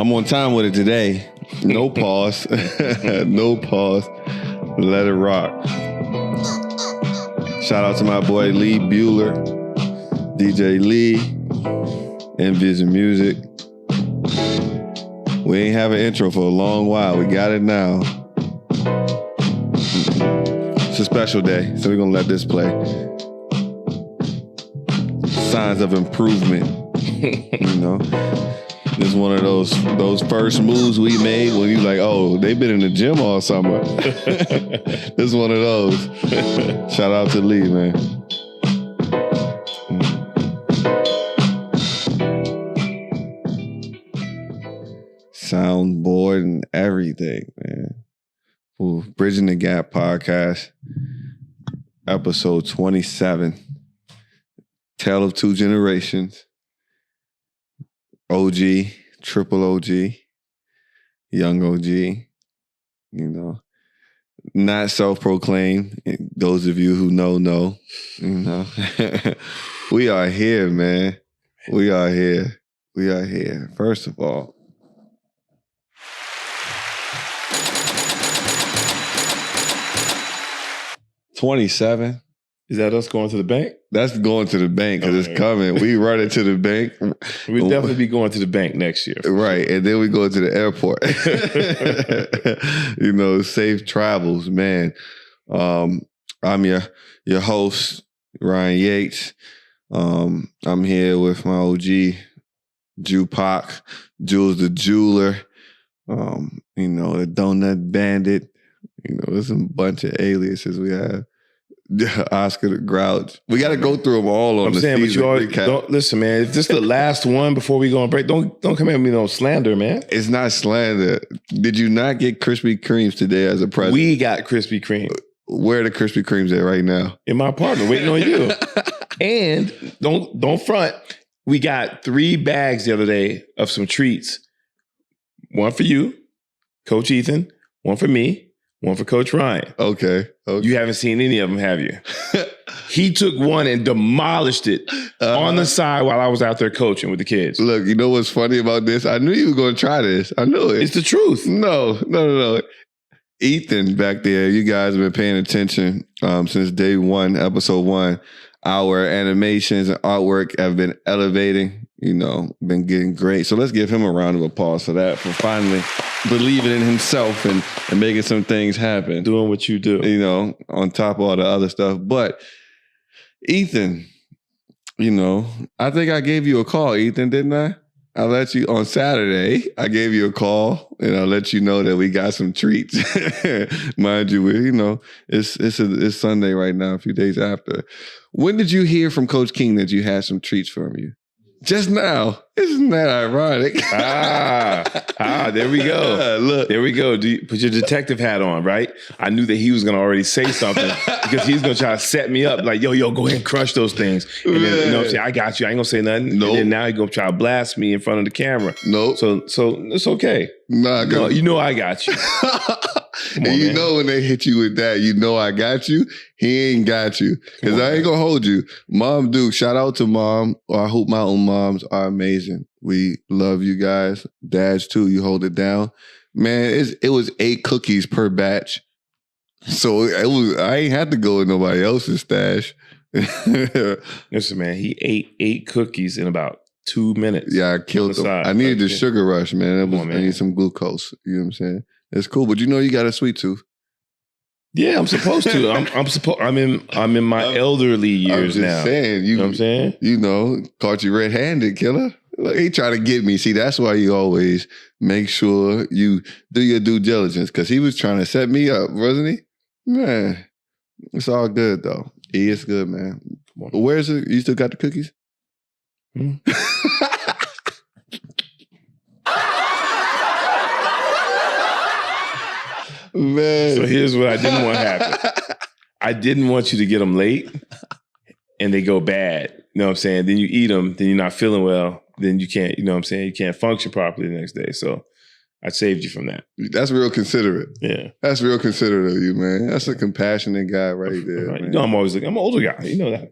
I'm on time with it today. No pause. No pause. Let it rock. Shout out to my boy Lee Bueller, DJ Lee, Envision Music. We ain't have an intro for a long while. We got it now. It's a special day, so we're gonna let this play. Signs of improvement. You know, this is one of those first moves we made when you like, oh, they've been in the gym all summer. This is one of those. Shout out to Lee, man. Soundboard and everything, man. Ooh, Bridgin the Gap podcast, episode 27. Tale of Two Generations. OG, triple OG, young OG, you know, not self-proclaimed. Those of you who know, you know. We are here, man. We are here. We are here. First of all, $27. Is that us going to the bank? That's going to the bank because it's coming. We run it to the bank. We'll definitely be going to the bank next year. Right. And then we go to the airport. You know, safe travels, man. I'm your host, Ryan Yates. I'm here with my OG, Jupac, Jules the Jeweler, you know, the Donut Bandit. You know, there's a bunch of aliases we have. Oscar the Grouch. We got to go through them all on the season. But you always, don't, listen, man, if this is the last one before we go on break, don't come at me no slander, man. It's not slander. Did you not get Krispy Kremes today as a present? We got Krispy Kreme. Where are the Krispy Kremes at right now? In my apartment, waiting on you. And don't front. We got 3 bags the other day of some treats. One for you, Coach Ethan. One for me. One for Coach Ryan. Okay. You haven't seen any of them, have you? He took one and demolished it on the side while I was out there coaching with the kids. Look, you know what's funny about this? I knew you were going to try this. I knew it. It's the truth. No. Ethan back there, you guys have been paying attention since day 1, episode 1. Our animations and artwork have been elevating, you know, been getting great. So let's give him a round of applause for that, for finally believing in himself and making some things happen. Doing what you do. You know, on top of all the other stuff. But Ethan, you know, I think I gave you a call, Ethan, didn't I? I let you, on Saturday, I gave you a call and I let you know that we got some treats. Mind you, you know, it's Sunday right now, a few days after. When did you hear from Coach King that you had some treats from you? Just now. Isn't that ironic? There we go. Look. There we go. Put your detective hat on, right? I knew that he was going to already say something because he's going to try to set me up like, yo, go ahead and crush those things. And then, you know what I'm saying? I got you. I ain't going to say nothing. Nope. And then now he's going to try to blast me in front of the camera. Nope. So it's okay. Nah, no, you know I got you. And you know when they hit you with that, you know I got you. He ain't got you. Because I ain't going to hold you. Mom Duke, shout out to Mom. Our Hoopmountain moms are amazing. We love you guys. Dads too, you hold it down. Man, it was 8 cookies per batch. So I ain't had to go with nobody else's stash. Listen, man, he ate 8 cookies in about 2 minutes. Yeah, I killed them. I needed the sugar rush, man. I need some glucose. You know what I'm saying? It's cool, but you know you got a sweet tooth. Yeah, I'm supposed to. I'm in my elderly years now. I'm just saying, you know what I'm saying? You know, caught you red-handed, killer. Like, he tried to get me. See, that's why you always make sure you do your due diligence, because he was trying to set me up, wasn't he? Man, it's all good though. It's good, man. Where's it? You still got the cookies? Man. So here's what I didn't want to happen. I didn't want you to get them late and they go bad. You know what I'm saying? Then you eat them, then you're not feeling well. Then you can't, you know what I'm saying? You can't function properly the next day. So I saved you from that. That's real considerate. Yeah. That's real considerate of you, man. That's a compassionate guy right there. Right. You know, I'm an older guy. You know that.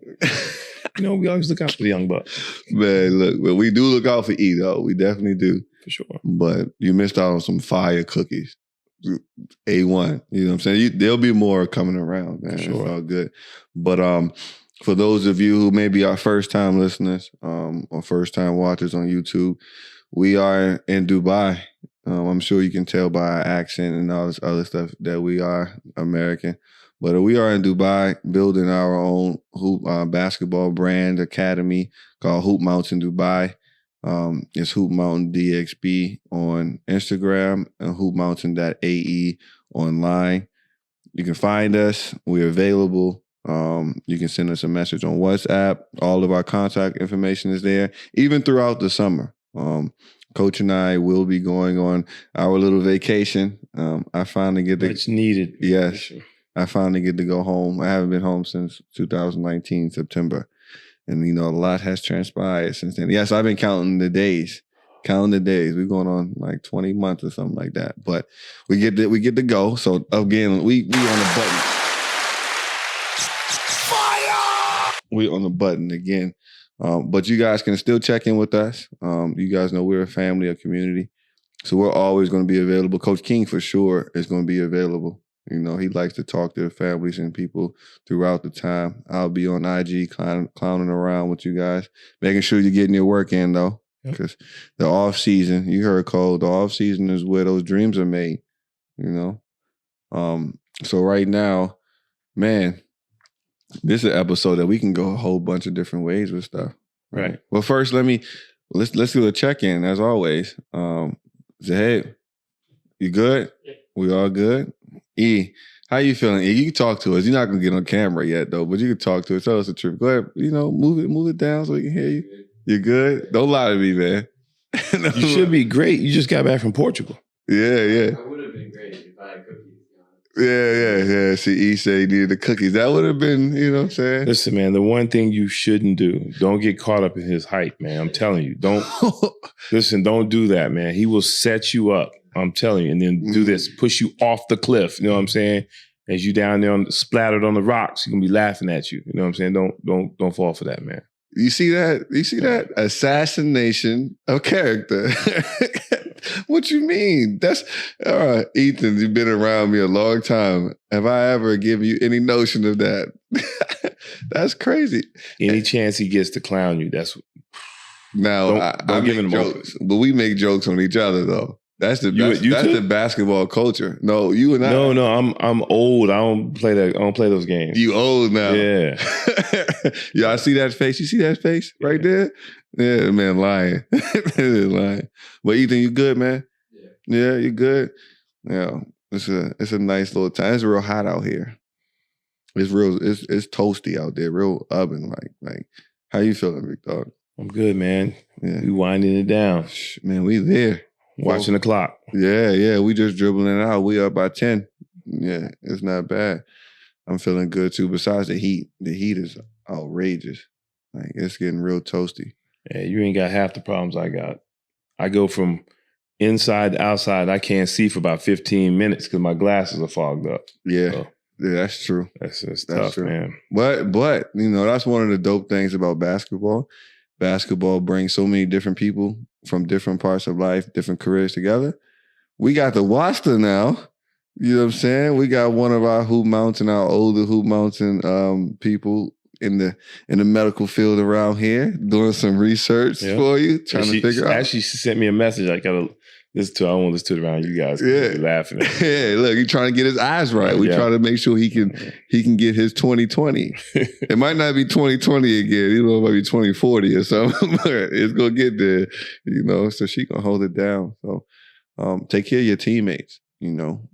You know, we always look out for the young bucks. Man, look, but we do look out for E, though. We definitely do. For sure. But you missed out on some fire cookies. A1. You know what I'm saying? There'll be more coming around, man. Sure. It's all good. But for those of you who may be our first-time listeners or first-time watchers on YouTube, we are in Dubai. I'm sure you can tell by our accent and all this other stuff that we are American. But we are in Dubai building our own basketball brand academy called Hoopmountain Dubai. It's Hoopmountain.ae on Instagram and Hoopmountain.ae online. You can find us. We're available. You can send us a message on WhatsApp. All of our contact information is there, even throughout the summer. Coach and I will be going on our little vacation. I finally get to... Much needed. Yes. Sure. I finally get to go home. I haven't been home since 2019, September. And, you know, a lot has transpired since then. Yes, I've been counting the days. We're going on like 20 months or something like that. But we get to go. So, again, we on the button. Fire! We on the button again. But you guys can still check in with us. You guys know we're a family, a community. So we're always going to be available. Coach King, for sure, is going to be available. You know, he likes to talk to families and people throughout the time. I'll be on IG clowning around with you guys, making sure you're getting your work in, though. Because the off season, you heard Cole, the off season is where those dreams are made, you know? So right now, man, this is an episode that we can go a whole bunch of different ways with stuff. Right. Well, first, let's do a check-in, as always. Zahid, you good? Yeah. We all good? E, how you feeling? E, you can talk to us. You're not gonna get on camera yet, though, but you can talk to us. Tell us the truth. Go ahead, you know, move it down so we can hear you. You good? Don't lie to me, man. No, you should be great. You just got back from Portugal. Yeah. I would have been great if I had cookies. Yeah. See, E said he needed the cookies. That would have been, you know what I'm saying? Listen, man, the one thing you shouldn't do, don't get caught up in his hype, man. I'm telling you. Don't do that, man. He will set you up. I'm telling you, and then do this, push you off the cliff. You know what I'm saying? As you down there splattered on the rocks, he's gonna be laughing at you. You know what I'm saying? Don't fall for that, man. You see that? Assassination of character. What you mean? That's all right, Ethan. You've been around me a long time. Have I ever given you any notion of that? That's crazy. Any chance he gets to clown you, that's now. I give him jokes, but we make jokes on each other though. That's the basketball culture. No, you and I. No, I'm old. I don't play that. I don't play those games. You old now. Yeah. Yeah, I see that face. You see that face right there? Yeah, man, lying. Lying. But Ethan, you good, man? Yeah, you good? Yeah. It's a nice little time. It's real hot out here. It's toasty out there, real oven like. How you feeling, big dog? I'm good, man. Yeah. We winding it down. Man, we there. Watching the clock. Yeah. We just dribbling it out. We up by 10. Yeah, it's not bad. I'm feeling good too. Besides the heat is outrageous. Like, it's getting real toasty. Yeah, you ain't got half the problems I got. I go from inside to outside. I can't see for about 15 minutes because my glasses are fogged up. Yeah. So, yeah, that's true. That's tough, true. Man. But you know, that's one of the dope things about basketball. Basketball brings so many different people from different parts of life, different careers together. We got the Wasta now. You know what I'm saying? We got one of our our older Hoopmountain people in the medical field around here doing some research for you, trying to figure out. Actually, she sent me a message. I gotta listen to it. I won't listen to it around you guys. Yeah, laughing at me. Yeah, look, he's trying to get his eyes right. We trying to make sure he can get his 2020. It might not be 2020 again. You know, it might be 2040 or something. But it's gonna get there. You know, so she gonna hold it down. So take care of your teammates. You know,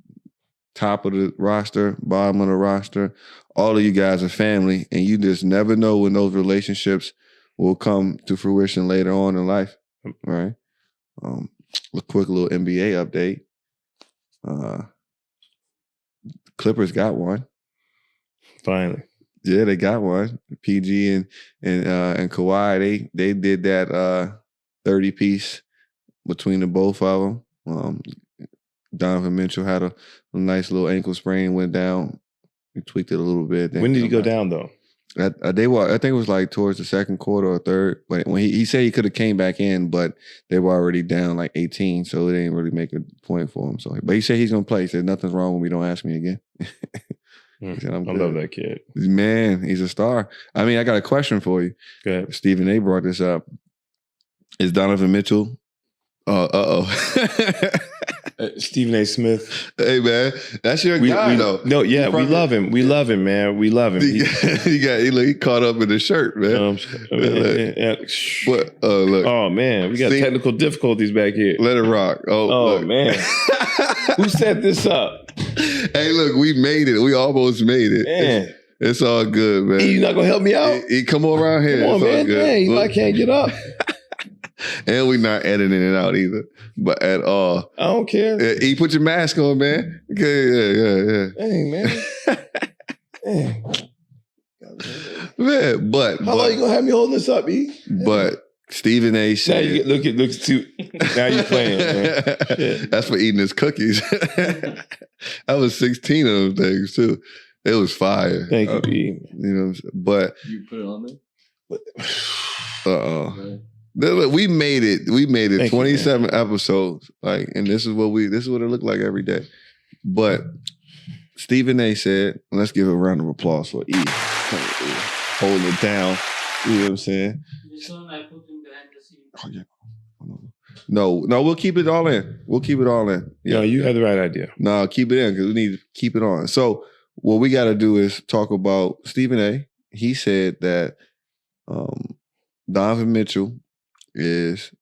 top of the roster, bottom of the roster. All of you guys are family, and you just never know when those relationships will come to fruition later on in life. Right? A quick little NBA update. Clippers got one. Finally. Yeah, they got one. PG and Kawhi, they did that 30-piece between the both of them. Donovan Mitchell had a nice little ankle sprain, went down. He tweaked it a little bit. When did he go down, though? They were. I think it was like towards the second quarter or third. But when he said he could have came back in, but they were already down like 18, so it didn't really make a point for him. So, but he said he's gonna play. He said nothing's wrong when we don't ask me again. He said, I love that kid. Man, he's a star. I mean, I got a question for you. Go ahead. Stephen A. brought this up. Is Donovan Mitchell? Stephen A. Smith. Hey man, that's your guy though. No, yeah, we love him. We love him, man. We love him. He caught up in the shirt, man. Look. Oh man, we got technical difficulties back here. Let it rock. Oh man, who set this up? Hey, look, we made it. We almost made it. Man. It's all good, man. You not gonna help me out? Come around here. Come on, man. Hey, I can't get up. And we're not editing it out either, but at all. I don't care. He put your mask on, man. Okay, yeah. Hey, man. Man, but how long you gonna have me holding this up, E? But Stephen A. said, now you now you're playing, man. Shit. That's for eating his cookies. I was 16 of those things too. It was fire. Thank you, E. You know what I'm saying? But You put it on there? Right. We made it. We made it. Thank 27 episodes. Like, and this is what it looked like every day. But Stephen A. said, let's give a round of applause for E. Holding it down. You know what I'm saying? Oh, yeah. No, we'll keep it all in. Yeah. No, you had the right idea. No, keep it in because we need to keep it on. So what we got to do is talk about Stephen A. He said that Donovan Mitchell is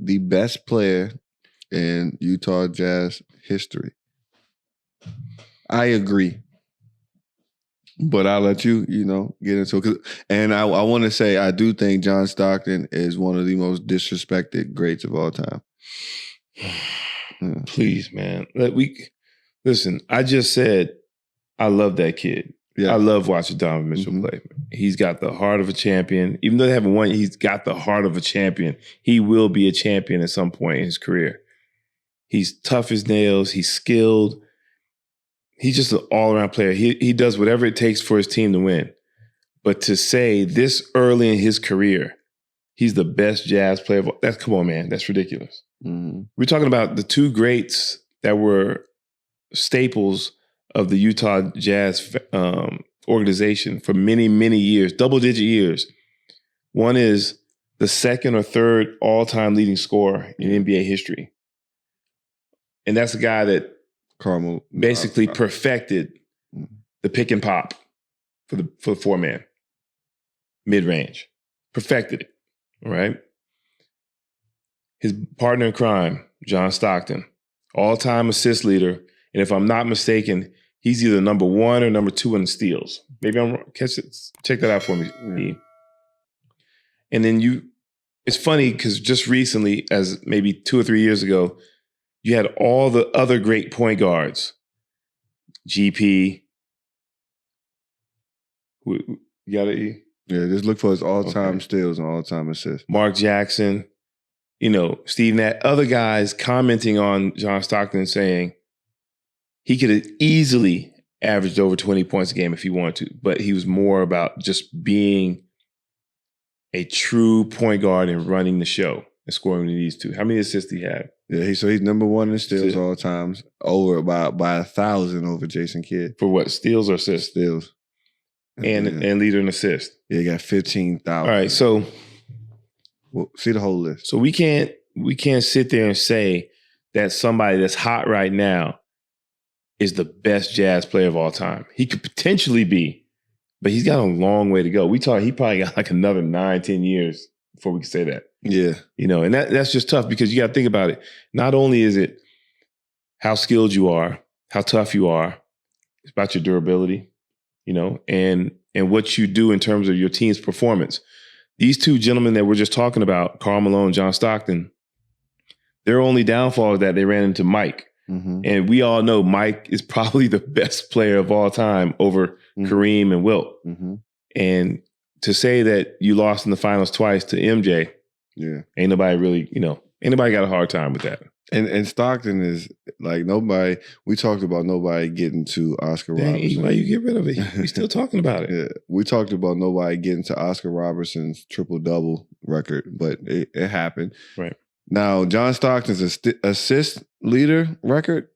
the best player in Utah Jazz history. I agree. But I'll let you, get into it. And I want to say, I do think John Stockton is one of the most disrespected greats of all time. Yeah. Please, man. Listen, I just said I love that kid. Yeah. I love watching Donovan Mitchell play. He's got the heart of a champion. Even though they haven't won, he's got the heart of a champion. He will be a champion at some point in his career. He's tough as nails. He's skilled. He's just an all-around player. He does whatever it takes for his team to win. But to say this early in his career, he's the best Jazz player. Come on, man. That's ridiculous. Mm-hmm. We're talking about the two greats that were staples of the Utah Jazz organization for many, many years, double-digit years. One is the second or third all-time leading scorer in NBA history. And that's a guy that basically perfected the pick and pop for the four-man, mid-range. Perfected it, all right? His partner in crime, John Stockton, all-time assist leader. And if I'm not mistaken, he's either number 1 or number 2 in steals. Maybe I'm wrong. Check that out for me. Yeah. And then it's funny because just recently, as maybe 2 or 3 years ago, you had all the other great point guards. GP. You got it, E? Yeah, just look for his all-time steals and all-time assists. Mark Jackson, Steve Nash, other guys commenting on John Stockton saying he could have easily averaged over 20 points a game if he wanted to, but he was more about just being a true point guard and running the show and scoring when he needs to. How many assists did he have? Yeah, he's number 1 in steals all times, over by 1,000 over Jason Kidd. For what, steals or assists? Steals. And leader in assists. Yeah, he got 15,000. All right, so see the whole list. So we can't sit there and say that somebody that's hot right now is the best Jazz player of all time. He could potentially be, but he's got a long way to go. He probably got like another 9-10 years before we can say that. Yeah. And that's just tough because you got to think about it. Not only is it how skilled you are, how tough you are, it's about your durability, and what you do in terms of your team's performance. These two gentlemen that we're just talking about, Karl Malone, John Stockton, their only downfall is that they ran into Mike. Mm-hmm. And we all know Mike is probably the best player of all time over Kareem and Wilt. Mm-hmm. And to say that you lost in the finals twice to MJ, ain't nobody really, ain't nobody got a hard time with that. And Stockton is like nobody. We talked about nobody getting to Oscar Robertson. Why you get rid of it? We still talking about it. Yeah, we talked about nobody getting to Oscar Robertson's triple-double record, but it happened. Right. Now, John Stockton's assist leader record,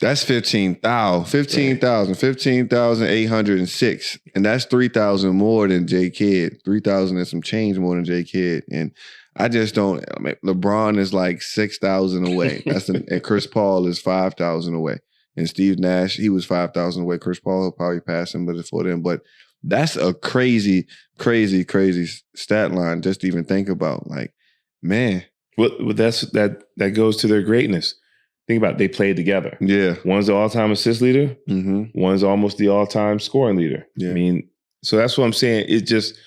that's 15,806. And that's 3,000 more than J. Kidd. 3,000 and some change more than J. Kidd. And I just don't, LeBron is like 6,000 away. And Chris Paul is 5,000 away. And Steve Nash, he was 5,000 away. Chris Paul will probably pass him before then. But that's a crazy, crazy, crazy stat line just to even think about. Like, man. Well, that goes to their greatness. Think about it, they played together. Yeah. One's the all-time assist leader. Mm-hmm. One's almost the all-time scoring leader. Yeah. I mean, so that's what I'm saying. It just,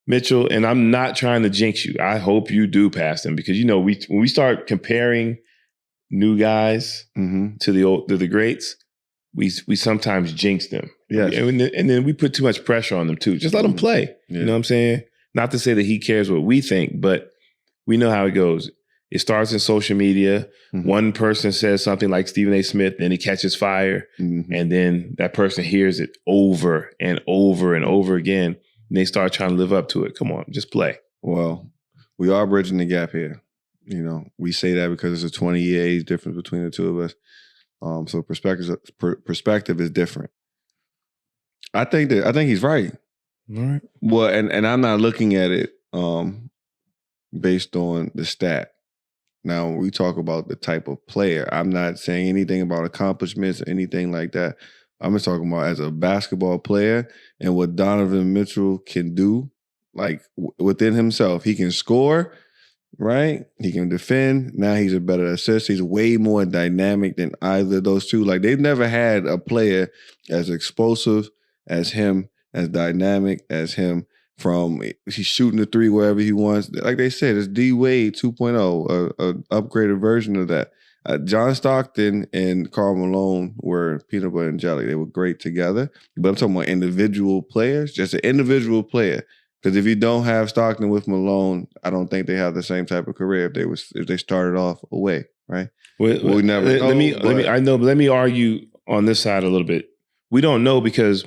Mitchell, and I'm not trying to jinx you. I hope you do pass them because, when we start comparing new guys Mm-hmm. to the greats, we sometimes jinx them. Yes. And then we put too much pressure on them too. Just let them play. Yeah. You know what I'm saying? Not to say that he cares what we think, but we know how it goes. It starts in social media. Mm-hmm. One person says something like Stephen A. Smith, then he catches fire. Mm-hmm. And then that person hears it over and over and over again. And they start trying to live up to it. Come on, just play. Well, we are bridging the gap here. We say that because there's a 20-year age difference between the two of us. So perspective is different. I think he's right. All right. Well, and I'm not looking at it based on the stat. Now, we talk about the type of player. I'm not saying anything about accomplishments or anything like that. I'm just talking about as a basketball player and what Donovan Mitchell can do, like within himself. He can score, right? He can defend. Now he's a better assist. He's way more dynamic than either of those two. Like, they've never had a player as explosive as him, as dynamic as him. He's shooting the three wherever he wants. Like they said, it's D Wade 2.0, an upgraded version of that. John Stockton and Karl Malone were peanut butter and jelly. They were great together. But I'm talking about individual players, just an individual player. Because if you don't have Stockton with Malone, I don't think they have the same type of career if they started off away, right? We never know. Let me argue on this side a little bit. We don't know because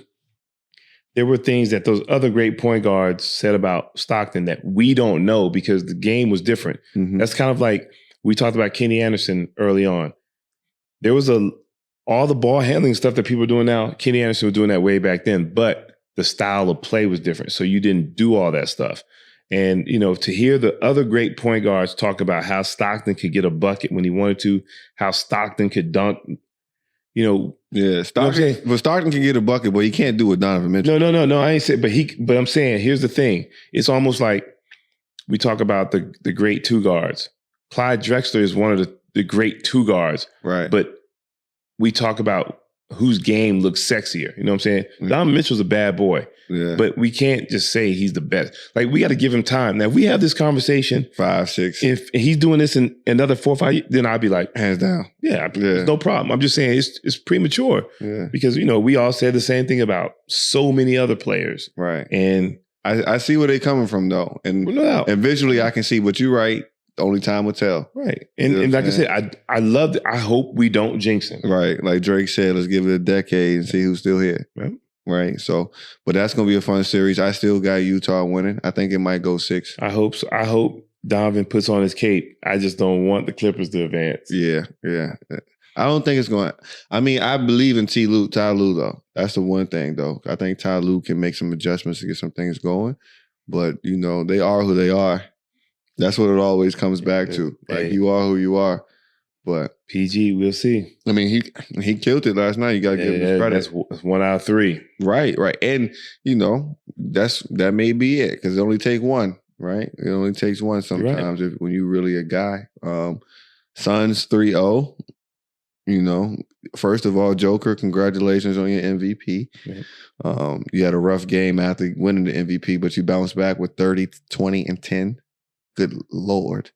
there were things that those other great point guards said about Stockton that we don't know because the game was different. Mm-hmm. That's kind of like we talked about Kenny Anderson early on. There was all the ball handling stuff that people are doing now. Kenny Anderson was doing that way back then, but the style of play was different. So you didn't do all that stuff. And, to hear the other great point guards talk about how Stockton could get a bucket when he wanted to, how Stockton could dunk, Yeah, Stockton can get a bucket, but he can't do what Donovan Mitchell. No. I ain't saying, but I'm saying, here's the thing. It's almost like we talk about the great two guards. Clyde Drexler is one of the great two guards. Right. But we talk about whose game looks sexier. You know what I'm saying? Mm-hmm. Donovan Mitchell's a bad boy. Yeah. But we can't just say he's the best. Like, we got to give him time. Now, if we have this conversation 5, 6. If he's doing this in another 4 or 5 years, then I'd be like, hands down. Yeah, no problem. I'm just saying it's premature. Yeah. Because, we all said the same thing about so many other players. Right. And I see where they're coming from, though. And visually, I can see what you're right. The only time will tell. Right. And like I said, I love it. I hope we don't jinx him. Right. Like Drake said, let's give it a decade and see who's still here. Right. So, but that's going to be a fun series. I still got Utah winning. I think it might go 6. I hope so. I hope Donovan puts on his cape. I just don't want the Clippers to advance. Yeah. I don't think it's going to. I mean, I believe in Ty Lue, though. That's the one thing, though. I think Ty Lue can make some adjustments to get some things going. But, they are who they are. That's what it always comes back to. Like, you are who you are. But PG, we'll see. I mean, he killed it last night. You got to give him credit. That's 1 out of 3. Right. And, that may be it because it only takes one, right? It only takes one sometimes when you're really a guy. Suns 3-0. First of all, Joker, congratulations on your MVP. Mm-hmm. You had a rough game after winning the MVP, but you bounced back with 30, 20, and 10. Good Lord.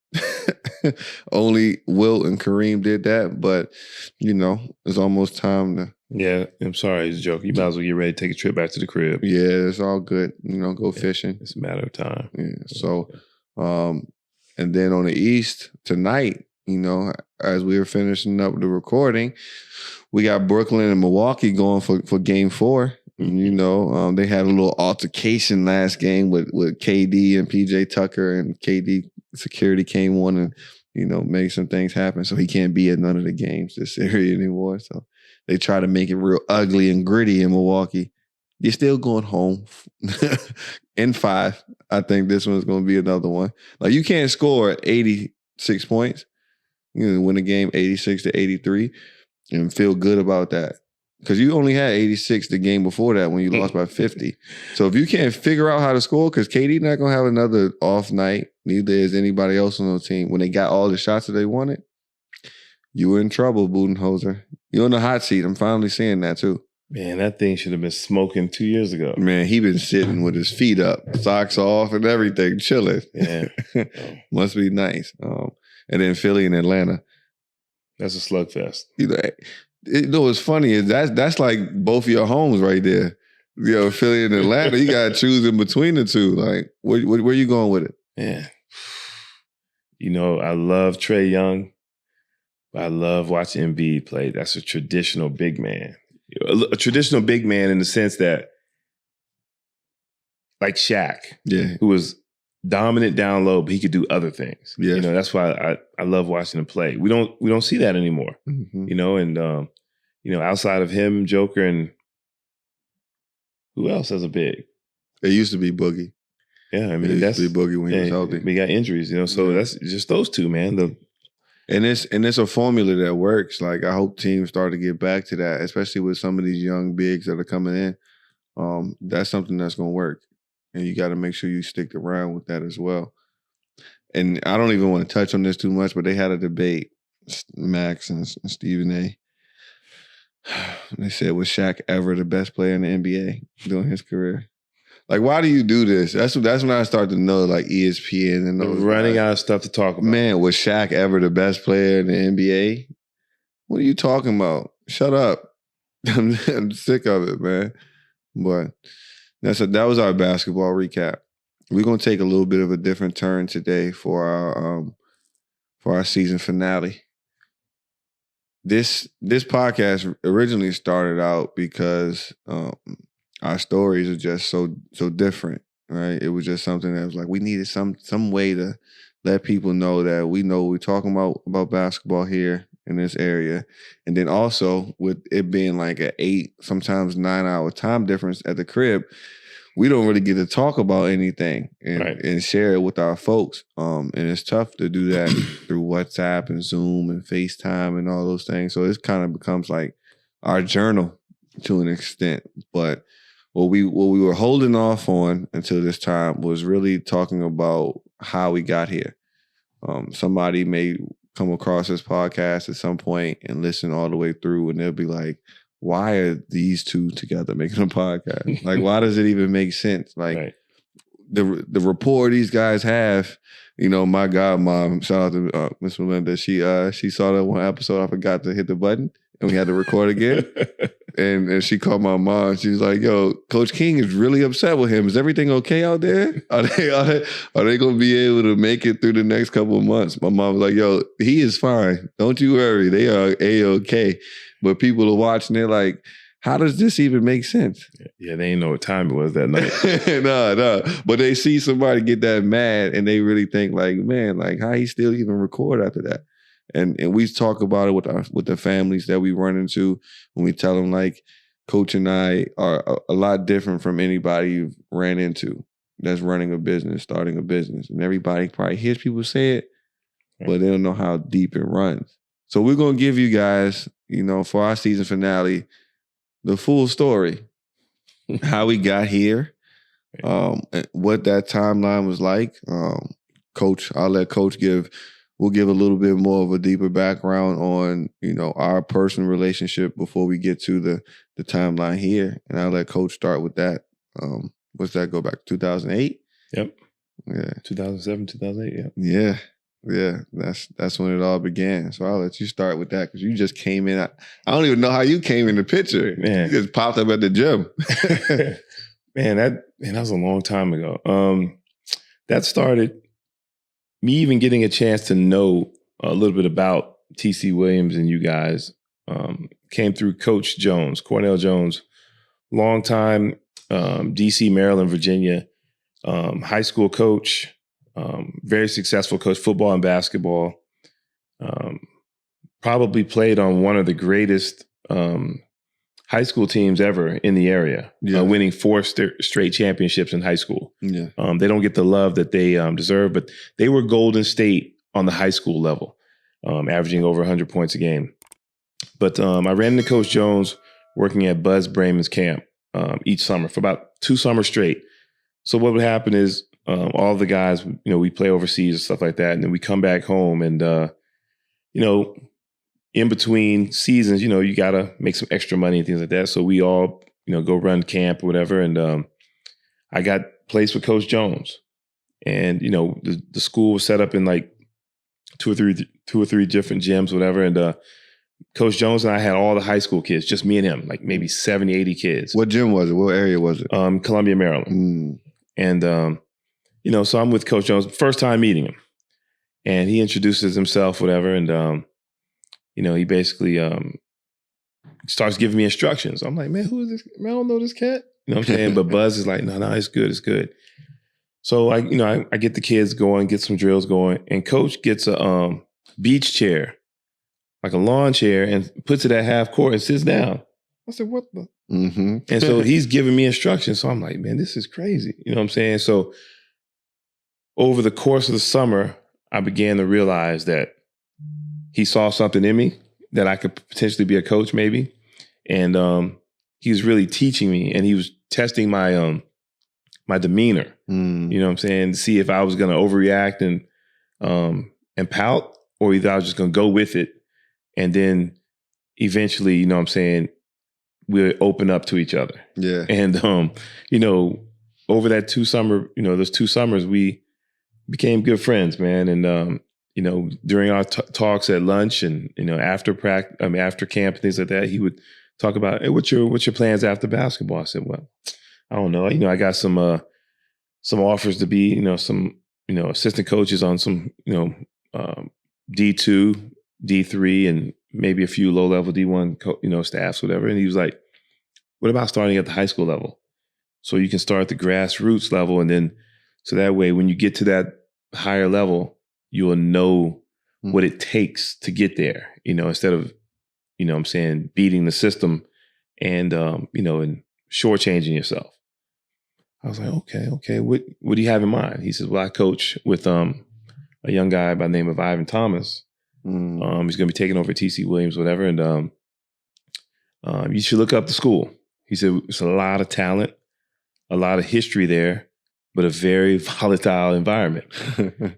Only Wilt and Kareem did that, but, it's almost time to... Yeah, I'm sorry, it's a joke. You might as well get ready to take a trip back to the crib. Yeah, it's all good. Go fishing. It's a matter of time. Yeah, so, and then on the East, tonight, as we were finishing up the recording, we got Brooklyn and Milwaukee going for game 4. They had a little altercation last game with KD and PJ Tucker, and KD security came on and, made some things happen. So he can't be at none of the games this series anymore. So they try to make it real ugly and gritty in Milwaukee. You're still going home in 5. I think this one's going to be another one. Like, you can't score 86 points, win a game 86-83 and feel good about that. Because you only had 86 the game before that when you lost by 50. So if you can't figure out how to score, because KD not going to have another off night, neither is anybody else on the team. When they got all the shots that they wanted, you were in trouble, Budenholzer. You're on the hot seat. I'm finally seeing that too. Man, that thing should have been smoking 2 years ago. Man, he been sitting with his feet up, socks off and everything, chilling. Yeah. Must be nice. And then Philly and Atlanta. That's a slugfest. What's funny is that's like both your homes right there. Philly and Atlanta, you got to choose in between the two. Like, where you going with it? Yeah. I love Trae Young. I love watching Embiid play. That's a traditional big man. A traditional big man in the sense that, like Shaq, who was dominant down low, but he could do other things. Yeah. That's why I love watching him play. We don't see that anymore. Mm-hmm. Outside of him, Joker, and who else has a big? It used to be Boogie. Yeah, I mean, it used to be Boogie when he was healthy. We got injuries, so that's just those two, man. And it's a formula that works. Like, I hope teams start to get back to that, especially with some of these young bigs that are coming in. That's something that's going to work. And you got to make sure you stick around with that as well. And I don't even want to touch on this too much, but they had a debate, Max and Stephen A. They said, was Shaq ever the best player in the NBA during his career? Like, why do you do this? That's when I start to know, like, ESPN and those running guys. out of stuff to talk about. Man, was Shaq ever the best player in the NBA? What are you talking about? Shut up. I'm sick of it, man. But that was our basketball recap. We're gonna take a little bit of a different turn today for our season finale. This podcast originally started out because our stories are just so different, right? It was just something that was like, we needed some way to let people know that we know we're talking about basketball here in this area. And then also with it being like an 8, sometimes 9-hour time difference at the crib, we don't really get to talk about anything and share it with our folks. And it's tough to do that through WhatsApp and Zoom and FaceTime and all those things. So it kind of becomes like our journal to an extent. But what we were holding off on until this time was really talking about how we got here. Somebody may come across this podcast at some point and listen all the way through, and they'll be like, why are these two together making a podcast? Like, why does it even make sense? Like, the rapport these guys have, my godmom, shout out to Miss Melinda, she saw that one episode, I forgot to hit the button, and we had to record again. And she called my mom. She's like, yo, Coach King is really upset with him. Is everything okay out there? Are they going to be able to make it through the next couple of months? My mom was like, yo, he is fine. Don't you worry. They are A-okay. But people are watching, they're like, how does this even make sense? Yeah, they didn't know what time it was that night. No. But they see somebody get that mad and they really think like, man, like how he still even record after that? And we talk about it with the families that we run into when we tell them like, Coach and I are a lot different from anybody you've ran into that's running a business, starting a business. And everybody probably hears people say it, but they don't know how deep it runs. So we're going to give you guys, for our season finale, the full story, how we got here, what that timeline was like. Coach, I'll let Coach we'll give a little bit more of a deeper background on, our personal relationship before we get to the timeline here. And I'll let Coach start with that. What's that go back? 2008? Yep. Yeah. 2007, 2008, yeah. Yeah, that's when it all began. So I'll let you start with that because you just came in. I don't even know how you came in the picture. Man. You just popped up at the gym. Man, that was a long time ago. That started me even getting a chance to know a little bit about TC Williams and you guys. Came through Coach Jones, Cornell Jones, longtime DC, Maryland, Virginia, high school coach, very successful coach, football and basketball. Probably played on one of the greatest high school teams ever in the area, winning 4 straight championships in high school. Yeah. They don't get the love that they deserve, but they were Golden State on the high school level, averaging over 100 points a game. But I ran into Coach Jones working at Buzz Brayman's camp each summer for about 2 summers straight. So what would happen is all the guys, we play overseas and stuff like that, and then we come back home and, in between seasons, you got to make some extra money and things like that. So we all, go run camp or whatever. And I got placed with Coach Jones. And, the school was set up in like two or three different gyms, whatever. And Coach Jones and I had all the high school kids, just me and him, like maybe 70, 80 kids. What gym was it? What area was it? Columbia, Maryland. And, so I'm with Coach Jones, first time meeting him. And he introduces himself, whatever. And, he basically starts giving me instructions. I'm like, man, who is this? Man, I don't know this cat. You know what I'm saying? But Buzz is like, no, it's good. It's good. So I get the kids going, get some drills going, and Coach gets a beach chair, like a lawn chair, and puts it at half court and sits down. I said, what the? Mm-hmm. And so he's giving me instructions. So I'm like, man, this is crazy. You know what I'm saying? So over the course of the summer, I began to realize that he saw something in me that I could potentially be a coach maybe. And he was really teaching me, and he was testing my my demeanor, you know what I'm saying, to see if I was going to overreact and pout, or either I was just going to go with it. And then eventually, you know what I'm saying, we'll open up to each other. Yeah. And, over that those 2 summers, we became good friends, man. And, during our talks at lunch and, after after camp and things like that, he would talk about, hey, what's your plans after basketball? I said, well, I don't know. I got some offers to be, some, assistant coaches on some, D2, D3, and maybe a few low-level D1, staffs, whatever. And he was like, what about starting at the high school level? So you can start at the grassroots level, and then, so that way, when you get to that higher level, you will know what it takes to get there, instead of, beating the system and, and shortchanging yourself. I was like, okay. What do you have in mind? He says, well, I coach with a young guy by the name of Ivan Thomas. He's going to be taking over TC Williams, whatever. And you should look up the school. He said, it's a lot of talent, a lot of history there, but a very volatile environment.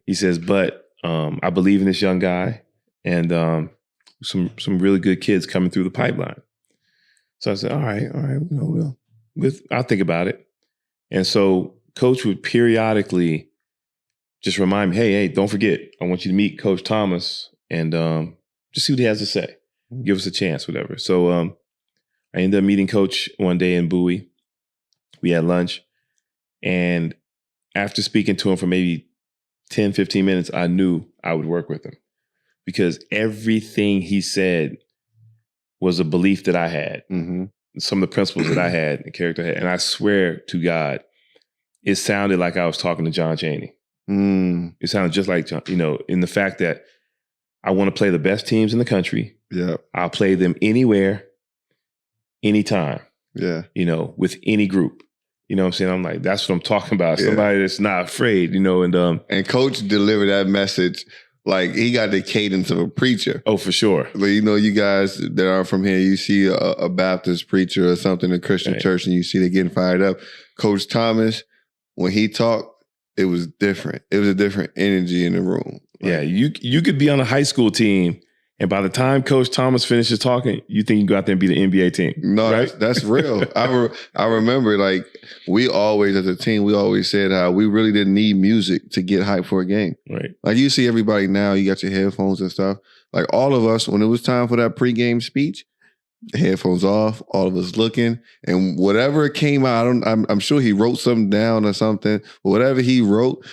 He says, but I believe in this young guy, and some really good kids coming through the pipeline. So I said, all right, I'll think about it. And so Coach would periodically just remind me, hey, don't forget, I want you to meet Coach Thomas and just see what he has to say. Give us a chance, whatever. So I ended up meeting Coach one day in Bowie. We had lunch. And after speaking to him for maybe 10, 15 minutes, I knew I would work with him, because everything he said was a belief that I had. Mm-hmm. Some of the principles that I had, the character I had. And I swear to God, it sounded like I was talking to John Chaney. It sounded just like John, in the fact that I want to play the best teams in the country. Yeah. I'll play them anywhere, anytime. Yeah. With any group. You know what I'm saying? I'm like, that's what I'm talking about. Yeah. Somebody that's not afraid, and Coach delivered that message like he got the cadence of a preacher. Oh, for sure. Like, you guys that are from here, you see a Baptist preacher or something, a Christian church, and you see they getting fired up. Coach Thomas, when he talked, it was different. It was a different energy in the room. Yeah, you could be on a high school team, and by the time Coach Thomas finishes talking, you think you go out there and be the NBA team. No, right? that's real. I remember, like, we always, as a team, we always said how we really didn't need music to get hyped for a game. Right. Like, you see everybody now, you got your headphones and stuff. Like, all of us, when it was time for that pregame speech, the headphones off, all of us looking, and whatever came out, I'm sure he wrote something down or something, but whatever he wrote,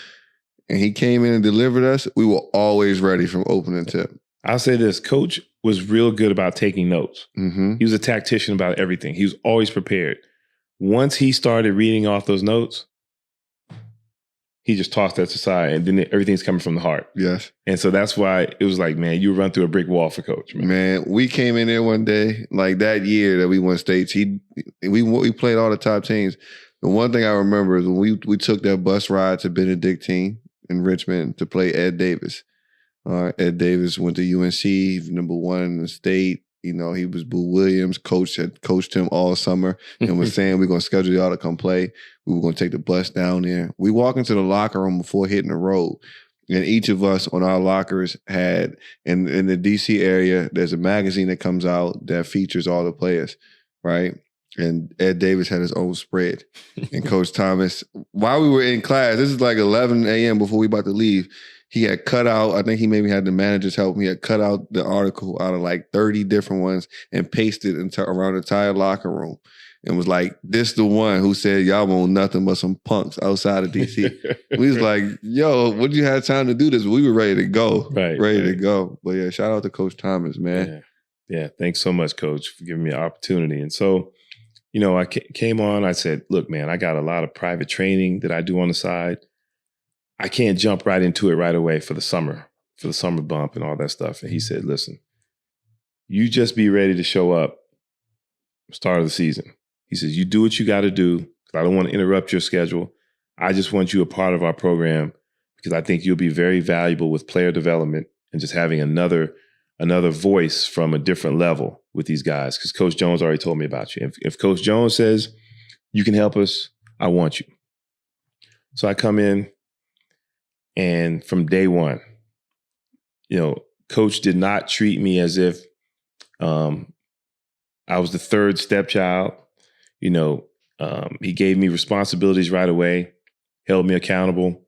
and he came in and delivered us, we were always ready from opening tip. I'll say this, Coach was real good about taking notes. Mm-hmm. He was a tactician about everything. He was always prepared. Once he started reading off those notes, he just tossed that aside, and then everything's coming from the heart. Yes. And so that's why it was like, man, you run through a brick wall for Coach. Man, we came in there one day, like that year that we won states. We played all the top teams. The one thing I remember is when we took that bus ride to Benedictine in Richmond to play Ed Davis. Ed Davis went to UNC, #1 in the state. You know, he was Boo Williams. Coach had coached him all summer and was saying, we're going to schedule y'all to come play. We were going to take the bus down there. We walk into the locker room before hitting the road. And each of us on our lockers had, in the DC area, there's a magazine that comes out that features all the players, right? And Ed Davis had his own spread. And Coach Thomas, while we were in class, this is like 11 a.m. before we about to leave, he had cut out, I think he maybe had the managers help him. He had cut out the article out of like 30 different ones and pasted around the entire locker room. And was like, this the one who said, y'all want nothing but some punks outside of DC. We was like, yo, would you have time to do this? We were ready to go. Ready to go. But yeah, shout out to Coach Thomas, man. Yeah, thanks so much, Coach, for giving me an opportunity. And so, you know, I came on, I said, look, man, I got a lot of private training that I do on the side. I can't jump right into it right away for the summer bump and all that stuff. And he said, listen, you just be ready to show up start of the season. He says, you do what you got to do, because I don't want to interrupt your schedule. I just want you a part of our program because I think you'll be very valuable with player development and just having another voice from a different level with these guys. Because Coach Jones already told me about you. If Coach Jones says you can help us, I want you. So I come in, and from day one, you know, Coach did not treat me as if I was the third stepchild. You know, he gave me responsibilities right away, held me accountable,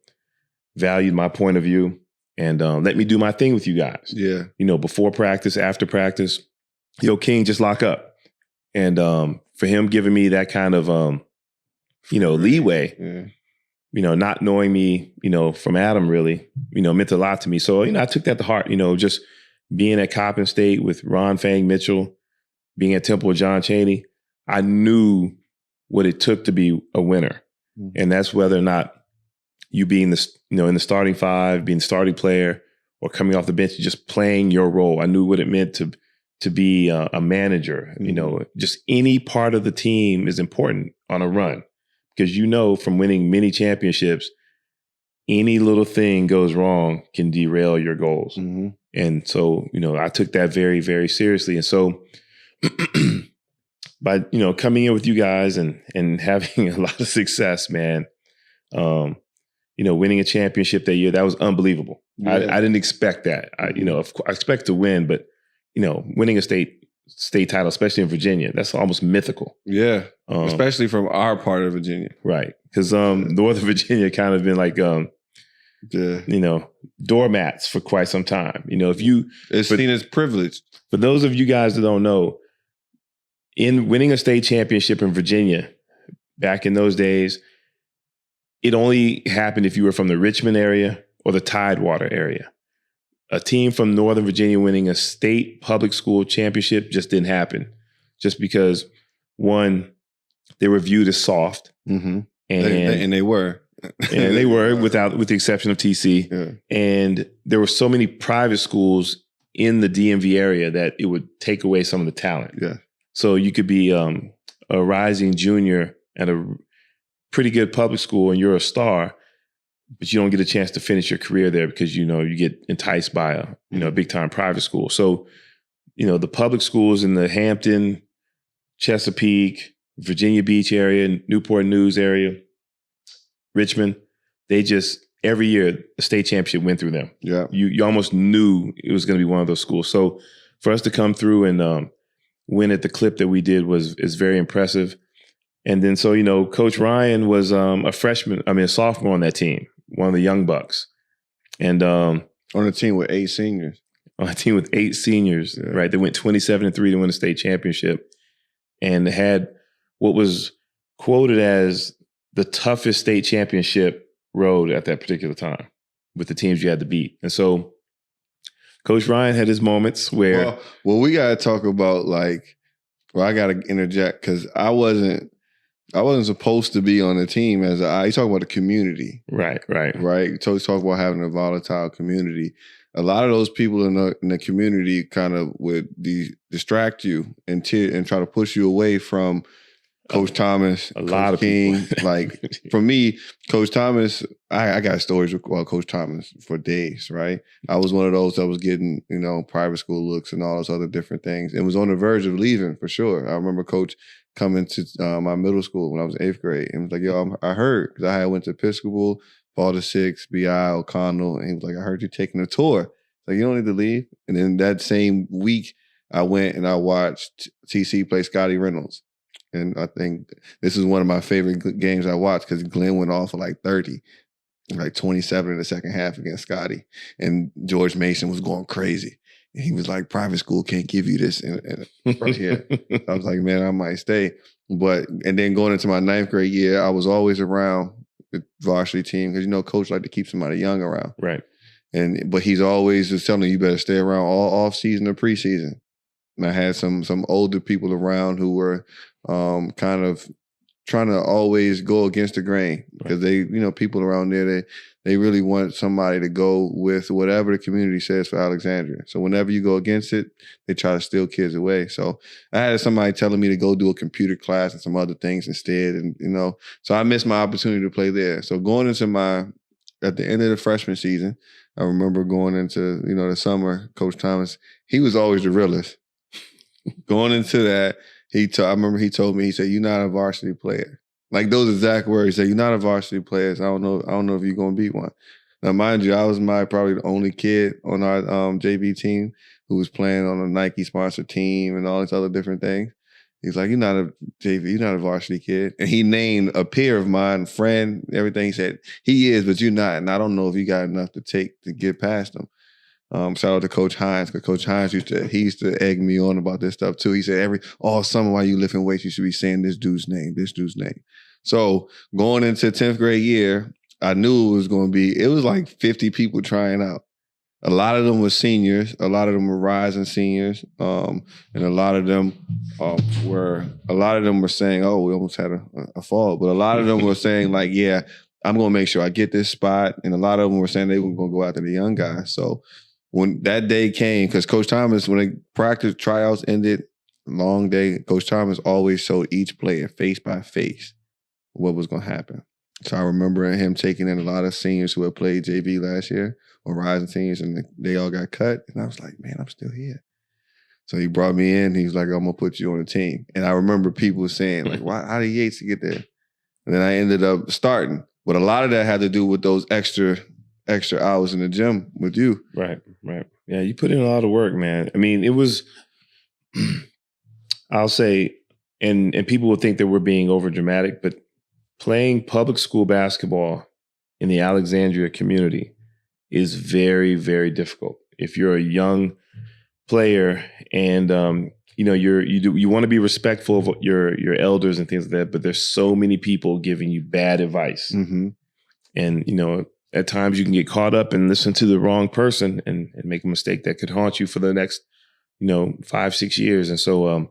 valued my point of view, and let me do my thing with you guys. Yeah. You know, before practice, after practice, yo, King, just lock up. And for him giving me that kind of, leeway, you know, not knowing me, you know, from Adam really, you know, meant a lot to me. So, you know, I took that to heart, you know, just being at Coppin State with Ron Fang Mitchell, being at Temple with John Chaney, I knew what it took to be a winner. Mm-hmm. And that's whether or not you being the, you know, in the starting five, being the starting player, or coming off the bench, just playing your role. I knew what it meant to be a manager. Mm-hmm. You know, just any part of the team is important on a run. Because you know from winning many championships, any little thing goes wrong can derail your goals. Mm-hmm. And so, you know, I took that very, very seriously. And so by, you know, coming in with you guys and having a lot of success, man, you know, winning a championship that year, that was unbelievable. Yeah. I didn't expect that. Mm-hmm. I expect to win, but, you know, winning a state title, especially in Virginia, that's almost mythical. Yeah. Especially from our part of Virginia. Right. Because Northern Virginia kind of been like, you know, doormats for quite some time. You know, it's seen as privilege. For those of you guys that don't know, in winning a state championship in Virginia, back in those days, it only happened if you were from the Richmond area or the Tidewater area. A team from Northern Virginia winning a state public school championship just didn't happen. Just because, one, they were viewed as soft. Mm-hmm. And they were. And they were, with the exception of TC. Yeah. And there were so many private schools in the DMV area that it would take away some of the talent. Yeah. So you could be a rising junior at a pretty good public school and you're a star, but you don't get a chance to finish your career there because, you know, you get enticed by a big time private school. So, you know, the public schools in the Hampton, Chesapeake, Virginia Beach area, Newport News area, Richmond, they just, every year, the state championship went through them. Yeah. You almost knew it was going to be one of those schools. So for us to come through and win at the clip that we did is very impressive. And then, so, you know, Coach Ryan was a sophomore on that team, one of the young bucks. And on a team with 8 seniors. On a team with 8 seniors, yeah. Right? They went 27-3 to win the state championship and had what was quoted as the toughest state championship road at that particular time. with the teams you had to beat. And so Coach Ryan had his moments where... Well, we got to talk about I got to interject because I wasn't supposed to be on the team you talk about the community. Right. So talk about having a volatile community. A lot of those people in the community kind of would distract you and try to push you away from Coach Thomas, lot of King. people. Like for me, Coach Thomas, I got stories about Coach Thomas for days, right? I was one of those that was getting, private school looks and all those other different things. It was on the verge of leaving for sure. I remember Coach coming to my middle school when I was in 8th grade and was like, yo, I heard, because I went to Episcopal, Ball to 6, BI, O'Connell, and he was like, I heard you taking a tour. Like, you don't need to leave. And then that same week, I went and I watched TC play Scotty Reynolds. And I think this is one of my favorite games I watched because Glenn went off for like 30, like 27 in the second half against Scotty. And George Mason was going crazy. And he was like, private school can't give you this right here. I was like, man, I might stay. And then going into my 9th grade year, I was always around the varsity team because, coach like to keep somebody young around. Right. But he's always just telling you better stay around all off season or preseason. And I had some older people around who were kind of trying to always go against the grain because they, people around there, they really want somebody to go with whatever the community says for Alexandria. So whenever you go against it, they try to steal kids away. So I had somebody telling me to go do a computer class and some other things instead. And, so I missed my opportunity to play there. So going into at the end of the freshman season, I remember going into, the summer, Coach Thomas, he was always the realest. Going into that, I remember he told me, he said, you're not a varsity player. Like those exact words. He said, you're not a varsity player. So I don't know if you're going to be one. Now, mind you, I was probably the only kid on our JV team who was playing on a Nike sponsored team and all these other different things. He's like, you're not a varsity kid. And he named a peer of mine, friend, everything. He said, he is, but you're not. And I don't know if you got enough to get past him. Shout out to Coach Hines, because Coach Hines used to egg me on about this stuff too. He said all summer while you lifting weights, you should be saying this dude's name. So going into 10th grade year, I knew it was like 50 people trying out. A lot of them were seniors. A lot of them were rising seniors. And a lot of them were saying, oh, we almost had a fall. But a lot of them were saying like, yeah, I'm going to make sure I get this spot. And a lot of them were saying they were going to go after the young guys. So when that day came, because Coach Thomas, when the practice tryouts ended, long day, Coach Thomas always showed each player face by face what was going to happen. So I remember him taking in a lot of seniors who had played JV last year or rising seniors, and they all got cut. And I was like, man, I'm still here. So he brought me in. He was like, I'm going to put you on the team. And I remember people saying, like, why? How did Yates get there? And then I ended up starting. But a lot of that had to do with those extra hours in the gym with you. Right. Yeah, you put in a lot of work, man. I mean, it was, I'll say, and people will think that we're being over dramatic, but playing public school basketball in the Alexandria community is very, very difficult. If you're a young player and you want to be respectful of your elders and things like that, but there's so many people giving you bad advice. Mm-hmm. And at times you can get caught up and listen to the wrong person and make a mistake that could haunt you for the next 5-6 years. And so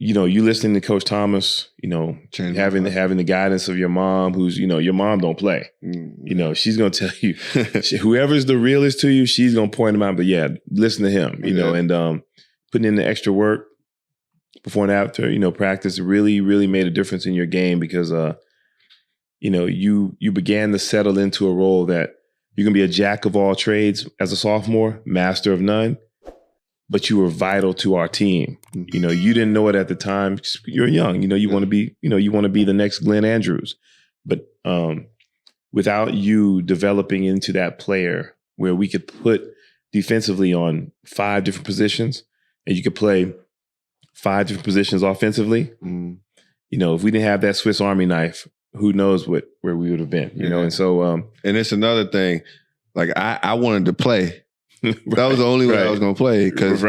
you listening to Coach Thomas, having the guidance of your mom, who's, your mom don't play. Mm-hmm. She's going to tell you, whoever's the realest to you, she's going to point them out. But yeah, listen to him, and putting in the extra work before and after, practice really, really made a difference in your game because, you began to settle into a role that you're going to be a jack of all trades as a sophomore, master of none. But you were vital to our team. You didn't know it at the time. You're young. You want to be. You want to be the next Glenn Andrews. But without you developing into that player where we could put defensively on 5 different positions, and you could play 5 different positions offensively. If we didn't have that Swiss Army knife, who knows where we would have been. And so and it's another thing. Like I wanted to play. That was the only way I was going to play because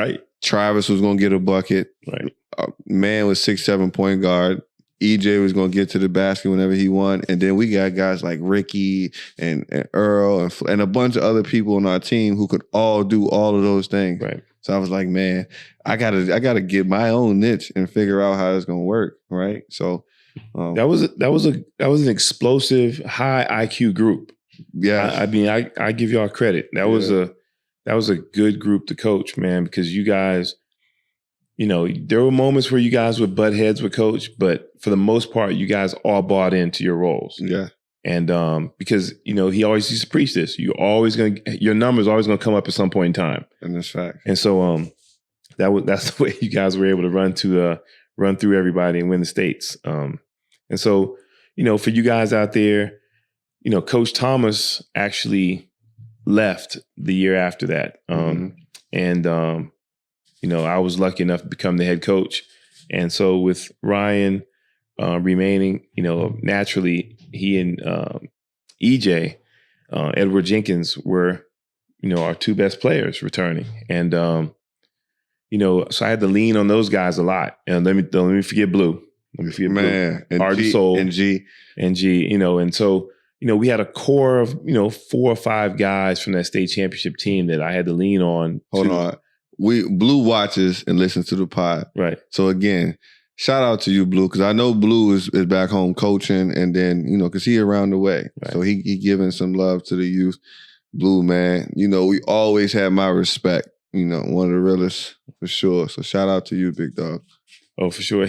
Travis was going to get a bucket. Right. Man was 6'7" point guard. EJ was going to get to the basket whenever he won. And then we got guys like Ricky and Earl and a bunch of other people on our team who could all do all of those things. Right. So I was like, man, I gotta get my own niche and figure out how it's going to work. Right. So that was an explosive, high IQ group. Yeah. I mean, I give y'all credit. That was a good group to coach, man, because you guys, you know, there were moments where you guys would butt heads with coach, but for the most part, you guys all bought into your roles. Yeah. And because, you know, he always used to preach this. Your number's always gonna come up at some point in time. And that's fact. And so that's the way you guys were able to run through everybody and win the states. And so, you know, for you guys out there, you know, Coach Thomas actually left the year after that. And you know, I was lucky enough to become the head coach. And so with Ryan remaining, you know, naturally he and EJ, Edward Jenkins were, you know, our two best players returning. And, you know, so I had to lean on those guys a lot. And let me forget Blue. Let me forget Man, Blue. Heart and Soul. And G, you know, and so, you know, we had a core of, you know, 4 or 5 guys from that state championship team that I had to lean on. Hold on. Blue watches and listens to the pod. Right. So again, shout out to you, Blue, because I know Blue is back home coaching, and then, you know, because he around the way. Right. So he giving some love to the youth. Blue, man, you know, we always had my respect. You know, one of the realest for sure. So shout out to you, big dog. Oh, for sure.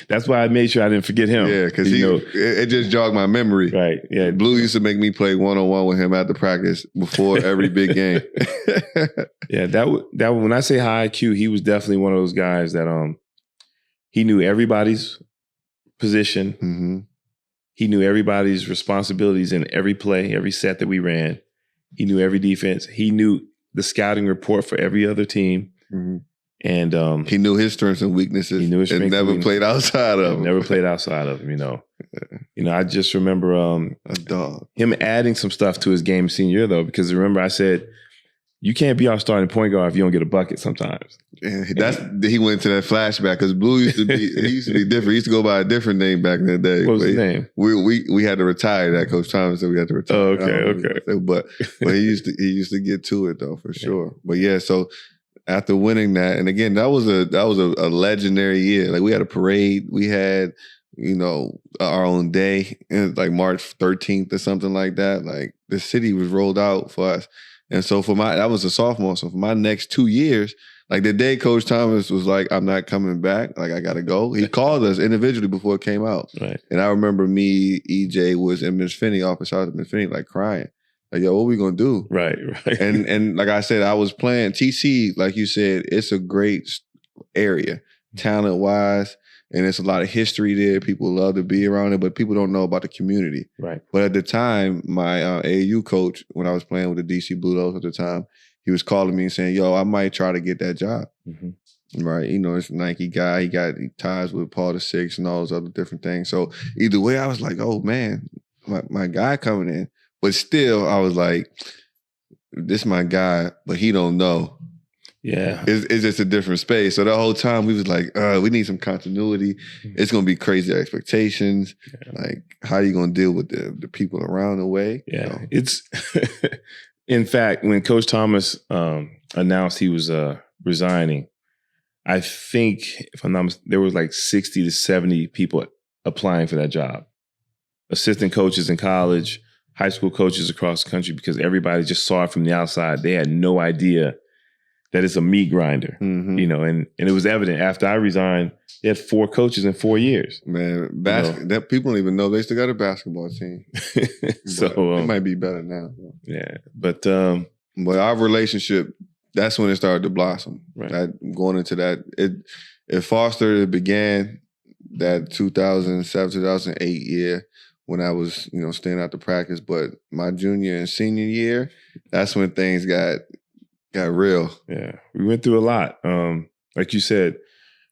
That's why I made sure I didn't forget him. Yeah, because it just jogged my memory. Right. Yeah. Blue used to make me play 1-on-1 with him after practice before every big game. Yeah, that when I say high IQ, he was definitely one of those guys that he knew everybody's position. Mm-hmm. He knew everybody's responsibilities in every play, every set that we ran. He knew every defense. He knew the scouting report for every other team. Mm-hmm. And he knew his strengths and weaknesses. And never played outside of him. Never played outside of him, you know. You know, I just remember a dog. Him adding some stuff to his game senior year, though, because remember I said, you can't be our starting point guard if you don't get a bucket sometimes. And he went to that flashback because Blue used to be different. He used to go by a different name back in the day. What was his name? We had to retire that. Coach Thomas said we had to retire. Oh, okay. But he used to get to it though, for sure. But yeah, so after winning that, and again, that was a legendary year. Like we had a parade. We had, you know, our own day. It was like March 13th or something like that. Like the city was rolled out for us. And so that was a sophomore. So for my next 2 years, like the day Coach Thomas was like, I'm not coming back, like I gotta go, he called us individually before it came out. Right. And I remember me, EJ was in Miss Finney office. I was in Miss Finney like crying. Like, yo, what we gonna do? Right. And like I said, I was playing TC, like you said, it's a great area, talent-wise. And it's a lot of history there. People love to be around it, but people don't know about the community. Right. But at the time, my AAU coach, when I was playing with the DC Blue Devils at the time, he was calling me and saying, yo, I might try to get that job. Mm-hmm. Right. You know, it's a Nike guy. He got ties with Paul VI and all those other different things. So either way, I was like, oh, man, my guy coming in. But still, I was like, this is my guy, but he don't know. Yeah. It's just a different space. So the whole time we was like, we need some continuity. It's going to be crazy expectations. Yeah. Like, how are you going to deal with the people around the way? Yeah. You know? It's, in fact, when Coach Thomas announced he was resigning, I think, if I'm not mistaken, there was like 60 to 70 people applying for that job. Assistant coaches in college, high school coaches across the country, because everybody just saw it from the outside. They had no idea that it's a meat grinder, you know, and it was evident after I resigned, they had 4 coaches in 4 years. Man, that people don't even know they still got a basketball team. So it might be better now. Yeah, but our relationship, that's when it started to blossom. Right. Going into that, it fostered. It began that 2007, 2008 year when I was, you know, staying out to practice. But my junior and senior year, that's when things got real. Yeah, we went through a lot. Like you said,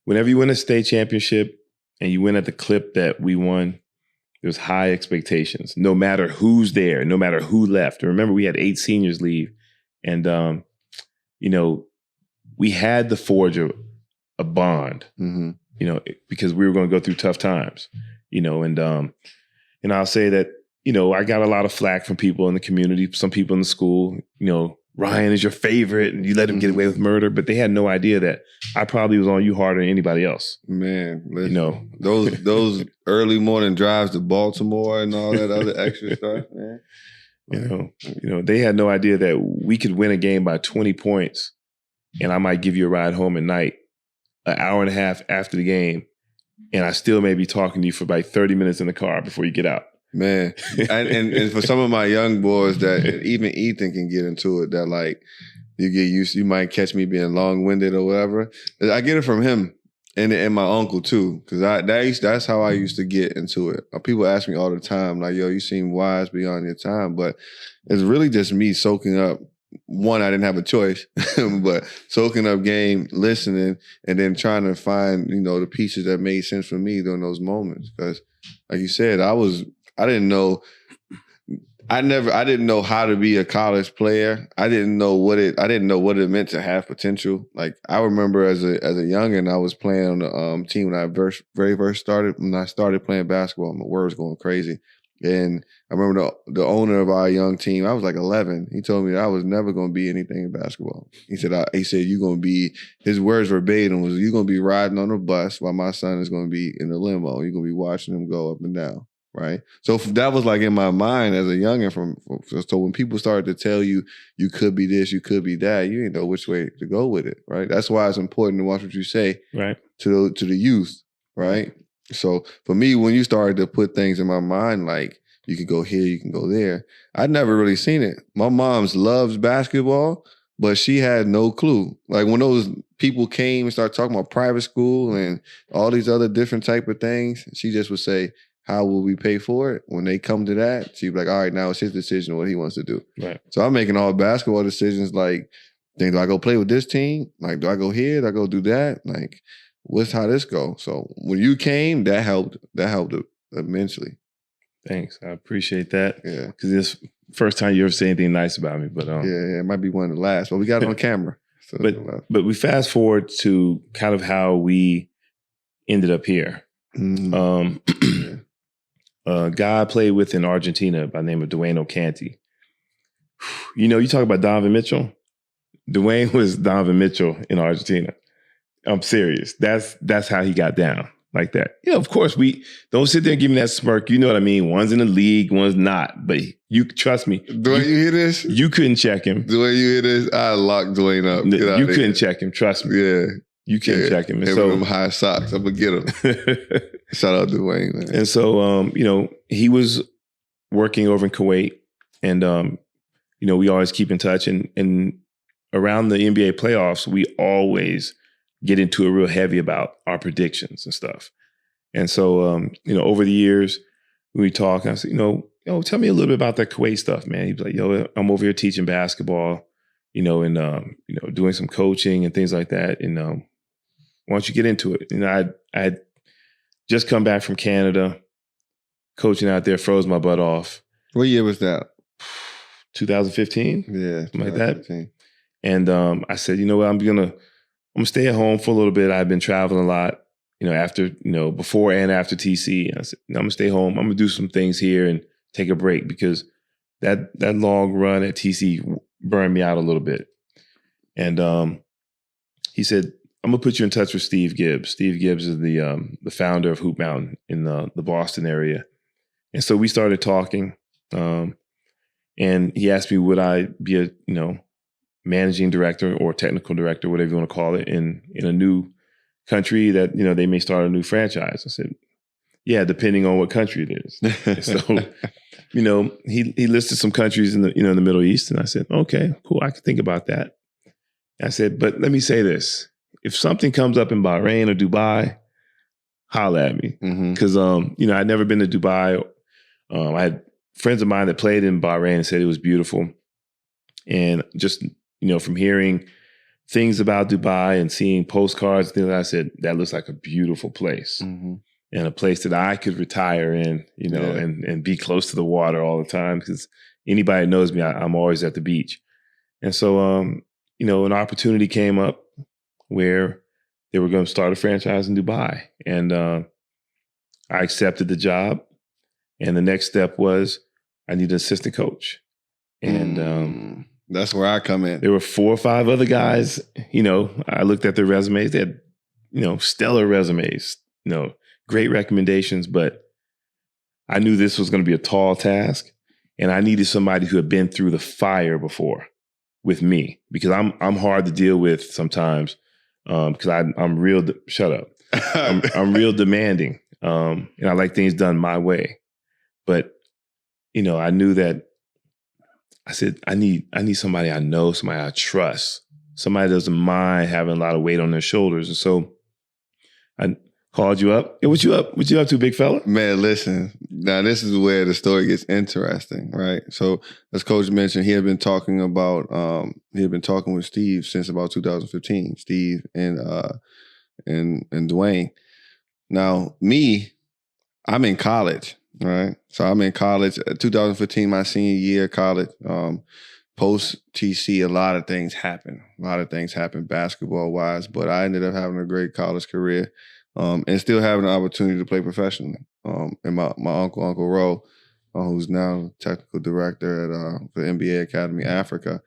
whenever you win a state championship and you win at the clip that we won, there's high expectations, no matter who's there, no matter who left. And remember, we had 8 seniors leave. And, you know, we had to forge a bond. Mm-hmm. because we were going to go through tough times, and I'll say that, I got a lot of flack from people in the community, some people in the school, Ryan is your favorite and you let him get away with murder, but they had no idea that I probably was on you harder than anybody else. Man, listen, those early morning drives to Baltimore and all that other extra stuff, man. They had no idea that we could win a game by 20 points and I might give you a ride home at night, an hour and a half after the game, and I still may be talking to you for about 30 minutes in the car before you get out. Man, and for some of my young boys that even Ethan can get into it, that like you get used to, you might catch me being long-winded or whatever. I get it from him and my uncle too, because that's how I used to get into it. People ask me all the time, like, yo, you seem wise beyond your time, but it's really just me soaking up. One, I didn't have a choice, but soaking up game, listening, and then trying to find, the pieces that made sense for me during those moments. Because like you said, I didn't know how to be a college player. I didn't know what it meant to have potential. Like I remember as a youngin', I was playing on the team when I very first started. When I started playing basketball, my words going crazy. And I remember the owner of our young team, I was like 11. He told me that I was never going to be anything in basketball. He said, you're going to be, his words verbatim was, you're going to be riding on a bus while my son is going to be in the limo. You're going to be watching him go up and down. Right. So that was like in my mind as a youngin'. So when people started to tell you, you could be this, you could be that, you didn't know which way to go with it. Right. That's why it's important to watch what you say to the youth. Right. So for me, when you started to put things in my mind, like you can go here, you can go there, I'd never really seen it. My mom's loves basketball, but she had no clue. Like when those people came and started talking about private school and all these other different type of things, she just would say, how will we pay for it? When they come to that, she'd be like, all right, now it's his decision what he wants to do. Right. So I'm making all basketball decisions like, do I go play with this team? Like, do I go here? Do I go do that? Like, how this go? So when you came, that helped immensely. Thanks. I appreciate that. Yeah. Because this first time you ever say anything nice about me. But yeah, it might be one of the last, but we got it on camera. So but we fast forward to kind of how we ended up here. Mm-hmm. A guy I played with in Argentina by the name of Dwayne O'Canty. You talk about Donovan Mitchell. Dwayne was Donovan Mitchell in Argentina. I'm serious. That's how he got down like that. Yeah, of course, we don't sit there and give me that smirk. You know what I mean? One's in the league, one's not. But you trust me. Dwayne, you hear this? You couldn't check him. Dwayne, you hear this? I locked Dwayne up. You couldn't check him. Trust me. Yeah. You can't check him. And so them high socks, I'm gonna get him. Shout out to Dwayne, man. And so, he was working over in Kuwait, and we always keep in touch. And around the NBA playoffs, we always get into it real heavy about our predictions and stuff. And so, over the years, we talk. And I said, tell me a little bit about that Kuwait stuff, man. He'd be like, I'm over here teaching basketball, and doing some coaching and things like that, and why don't you get into it? I had just come back from Canada, coaching out there, froze my butt off. What year was that? 2015? Yeah, something like that. And I said, you know what, I'm gonna stay at home for a little bit. I've been traveling a lot, after, before and after TC. I said, I'm gonna stay home. I'm gonna do some things here and take a break because that long run at TC burned me out a little bit. And he said, I'm gonna put you in touch with Steve Gibbs. Steve Gibbs is the founder of Hoop Mountain in the Boston area. And so we started talking. And he asked me, would I be a, managing director or technical director, whatever you want to call it, in a new country that, they may start a new franchise. I said, yeah, depending on what country it is. So, he listed some countries in the, in the Middle East. And I said, okay, cool. I can think about that. I said, but let me say this. If something comes up in Bahrain or Dubai, holla at me. Because, I'd never been to Dubai. I had friends of mine that played in Bahrain and said it was beautiful. And just, from hearing things about Dubai and seeing postcards, things, I said, that looks like a beautiful place. And a place that I could retire in, and be close to the water all the time. Because anybody that knows me, I'm always at the beach. And so, an opportunity came up where they were going to start a franchise in Dubai. And I accepted the job. And the next step was I need an assistant coach. And that's where I come in. There were 4 or 5 other guys. I looked at their resumes. They had, stellar resumes, great recommendations. But I knew this was going to be a tall task. And I needed somebody who had been through the fire before with me, because I'm hard to deal with sometimes, because I'm real. Shut up. I'm real demanding, and I like things done my way. But I knew that. I said I need somebody I know, somebody I trust, somebody that doesn't mind having a lot of weight on their shoulders. And so I called you up. Hey, what you up to, big fella? Man, listen. Now this is where the story gets interesting, right? So as Coach mentioned, he had been talking with Steve since about 2015. Steve and Dwayne. Now I'm in college, right? So I'm in college. 2015, my senior year of college. Post TC, a lot of things happened. Basketball wise, but I ended up having a great college career. And still having the opportunity to play professionally. And my uncle Ro, who's now technical director at the NBA Academy Africa.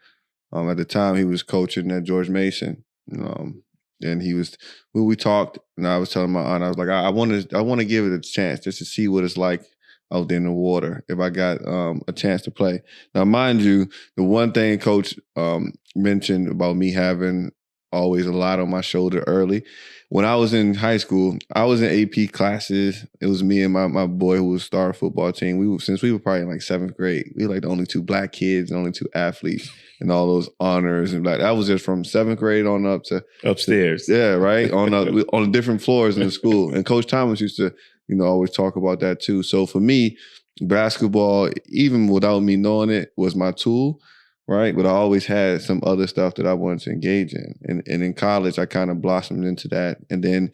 At the time, he was coaching at George Mason. And when we talked, and I was telling my aunt, I was like, I want to give it a chance just to see what it's like out there in the water if I got a chance to play. Now, mind you, the one thing Coach mentioned about me having always a lot on my shoulder early. When I was in high school, I was in AP classes. It was me and my boy who was star football team. Since we were probably in like 7th grade, we were like the only 2 black kids, the only 2 athletes, and all those honors. And like that was just from 7th grade on up to upstairs. Yeah, right. On different floors in the school. And Coach Thomas used to, always talk about that too. So for me, basketball, even without me knowing it, was my tool. Right. But I always had some other stuff that I wanted to engage in. And in college, I kind of blossomed into that. And then,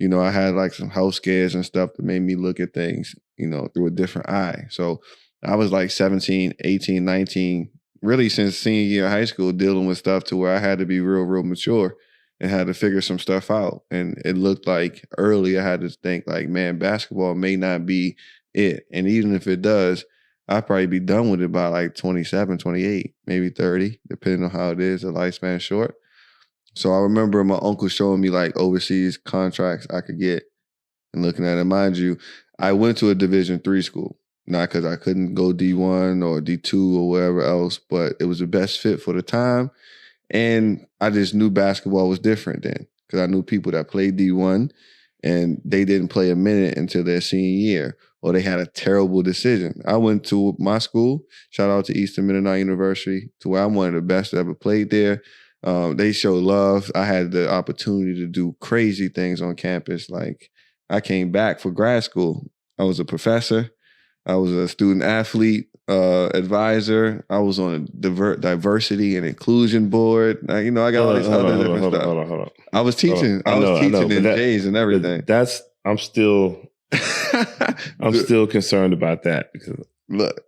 I had like some health scares and stuff that made me look at things, through a different eye. So I was like 17, 18, 19, really since senior year of high school, dealing with stuff to where I had to be real, real mature and had to figure some stuff out. And it looked like early I had to think like, man, basketball may not be it. And even if it does, I'd probably be done with it by like 27, 28, maybe 30, depending on how it is. The lifespan short. So I remember my uncle showing me like overseas contracts I could get and looking at it. Mind you, I went to a Division III school, not because I couldn't go D1 or D2 or wherever else, but it was the best fit for the time. And I just knew basketball was different then because I knew people that played D1 and they didn't play a minute until their senior year, or they had a terrible decision. I went to my school, shout out to Eastern Mennonite University, to where I'm one of the best that ever played there. They showed love. I had the opportunity to do crazy things on campus. Like I came back for grad school. I was a professor. I was a student athlete advisor. I was on a diversity and inclusion board. I got all these other different stuff. Hold on. I was teaching. I was teaching in J's and everything. I'm still concerned about that because look.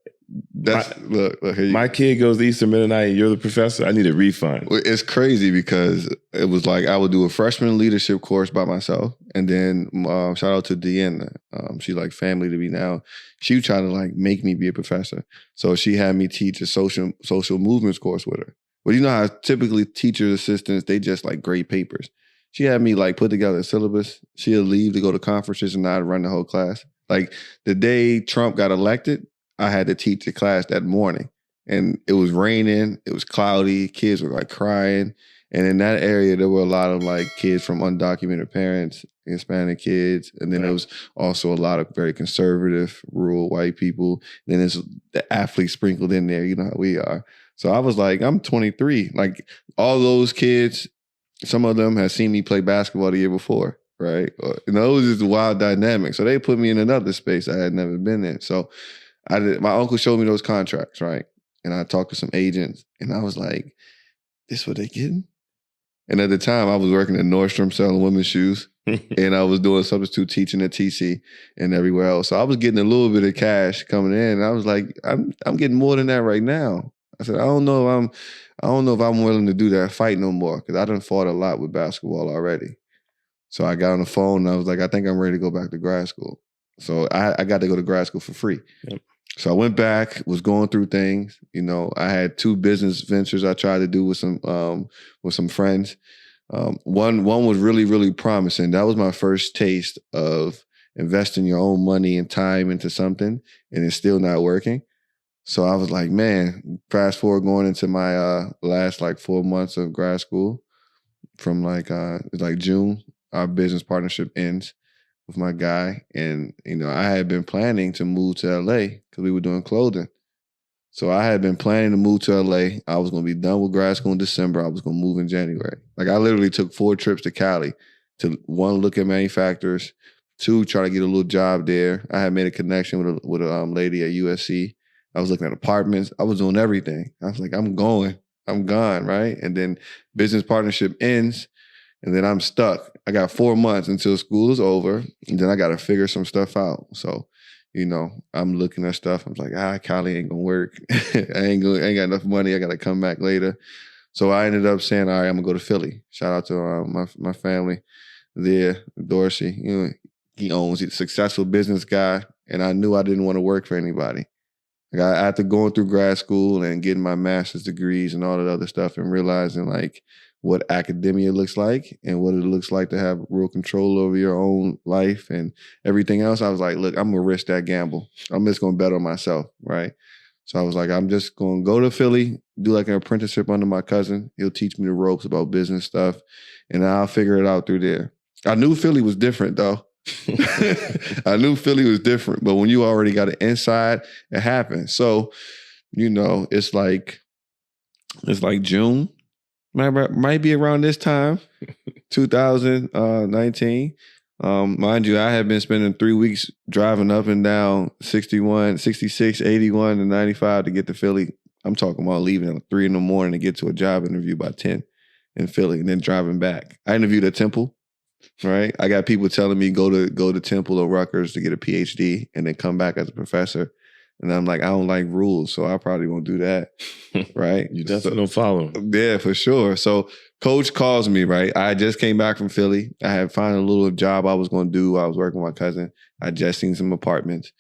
Look here. My kid goes to Eastern Mennonite and you're the professor. I need a refund. It's crazy because it was like I would do a freshman leadership course by myself. And then shout out to Deanna. She like family to me now. She would try to like make me be a professor. So she had me teach a social movements course with her. But you know how typically teacher assistants, they just like grade papers. She had me like put together a syllabus. She'd leave to go to conferences and I'd run the whole class. Like the day Trump got elected, I had to teach a class that morning and it was raining. It was cloudy. Kids were like crying. And in that area, there were a lot of like kids from undocumented parents, Hispanic kids. And then there was also a lot of very conservative, rural white people. Then there's the athletes sprinkled in there. You know how we are. So I was like, I'm 23. Like all those kids, some of them had seen me play basketball the year before. Right. And it was just a wild dynamic. So they put me in another space I had never been in. So my uncle showed me those contracts, right? And I talked to some agents and I was like, this what they getting? And at the time I was working at Nordstrom selling women's shoes and I was doing substitute teaching at TC and everywhere else. So I was getting a little bit of cash coming in and I was like, I'm getting more than that right now. I said, I don't know if I'm willing to do that fight no more because I done fought a lot with basketball already. So I got on the phone and I was like, I think I'm ready to go back to grad school. So I got to go to grad school for free. Yep. So I went back, was going through things. You know, I had 2 business ventures I tried to do with some friends. One was really, really promising. That was my first taste of investing your own money and time into something, and it's still not working. So I was like, man, fast forward going into my last like 4 months of grad school from like June, our business partnership ends with my guy. And, you know, I had been planning to move to LA because we were doing clothing. So I had been planning to move to LA. I was going to be done with grad school in December. I was going to move in January. Like I literally took 4 trips to Cali to 1, look at manufacturers, 2, try to get a little job there. I had made a connection with a lady at USC. I was looking at apartments. I was doing everything. I was like, I'm gone, right? And then business partnership ends, and then I'm stuck. I got 4 months until school is over, and then I got to figure some stuff out. So, you know, I'm looking at stuff. I'm like, Cali ain't gonna work. I ain't got enough money. I got to come back later. So I ended up saying, all right, I'm gonna go to Philly. Shout out to my family there, Dorsey. You know, he's a successful business guy, and I knew I didn't want to work for anybody. Like after going through grad school and getting my master's degrees and all that other stuff and realizing like what academia looks like and what it looks like to have real control over your own life and everything else, I was like, look, I'm going to risk that gamble. I'm just going to bet on myself, right? So I was like, I'm just going to go to Philly, do like an apprenticeship under my cousin. He'll teach me the ropes about business stuff, and I'll figure it out through there. I knew Philly was different, though. I knew Philly was different, but when you already got it inside, it happened. So, you know, it's like June, might be around this time, 2019. Mind you, I have been spending 3 weeks driving up and down 61, 66, 81, and 95 to get to Philly. I'm talking about leaving at 3 a.m. to get to a job interview by 10 in Philly and then driving back. I interviewed at Temple. Right, I got people telling me go to Temple or Rutgers to get a PhD and then come back as a professor, and I'm like, I don't like rules, so I probably won't do that. Right, You definitely don't follow him. Yeah, for sure. So coach calls me. Right, I just came back from Philly. I had found a little job I was going to do. I was working with my cousin. I just seen some apartments.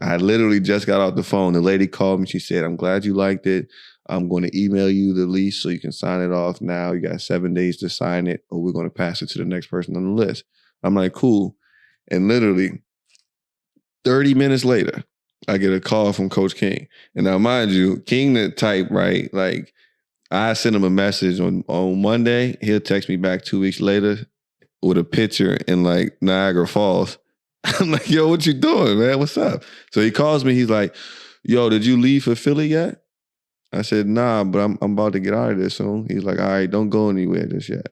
I had literally just got off the phone. The lady called me. She said, I'm glad you liked it. I'm going to email you the lease so you can sign it off now. You got 7 days to sign it, or we're going to pass it to the next person on the list. I'm like, cool. And literally 30 minutes later, I get a call from Coach King. And now, mind you, King that type, right? Like, I sent him a message on Monday. He'll text me back 2 weeks later with a picture in like Niagara Falls. I'm like, yo, what you doing, man? What's up? So he calls me. He's like, yo, did you leave for Philly yet? I said, nah, but I'm about to get out of this soon. He's like, all right, don't go anywhere just yet.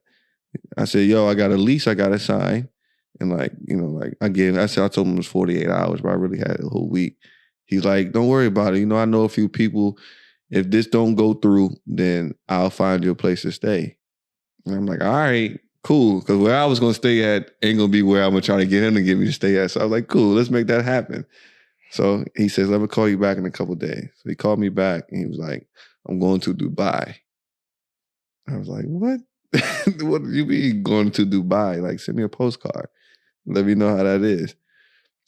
I said, yo, I got a lease I got to sign. And like, you know, like again, I told him it was 48 hours, but I really had a whole week. He's like, don't worry about it. You know, I know a few people. If this don't go through, then I'll find you a place to stay. And I'm like, all right, cool. Because where I was going to stay at ain't going to be where I'm going to try to get him to get me to stay at. So I was like, cool, let's make that happen. So he says, let me call you back in a couple of days. So he called me back and he was like, I'm going to Dubai. I was like, what? What do you mean going to Dubai? Like, send me a postcard. Let me know how that is.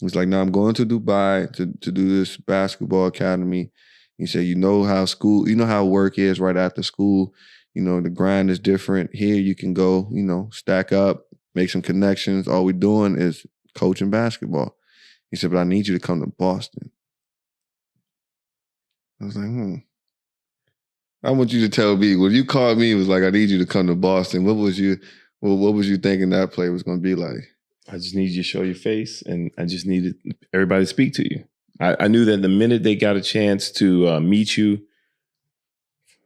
He's like, no, I'm going to Dubai to do this basketball academy. He said, you know how work is right after school. You know, the grind is different. Here you can go, you know, stack up, make some connections. All we're doing is coaching basketball. He said, but I need you to come to Boston. I was like, I want you to tell me, when you called me, it was like, I need you to come to Boston. What was you thinking that play was going to be like? I just need you to show your face, and I just needed everybody to speak to you. I knew that the minute they got a chance to meet you,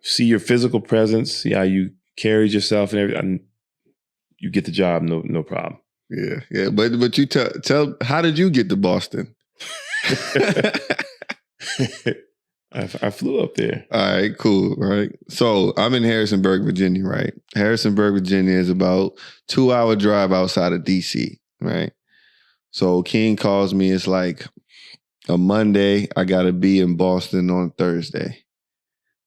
see your physical presence, see how you carried yourself and everything, you get the job, no problem. Yeah. But you tell how did you get to Boston? I flew up there. All right, cool, right? So I'm in Harrisonburg, Virginia, right? Harrisonburg, Virginia is about 2-hour drive outside of DC, right? So King calls me, it's like a Monday, I gotta be in Boston on Thursday.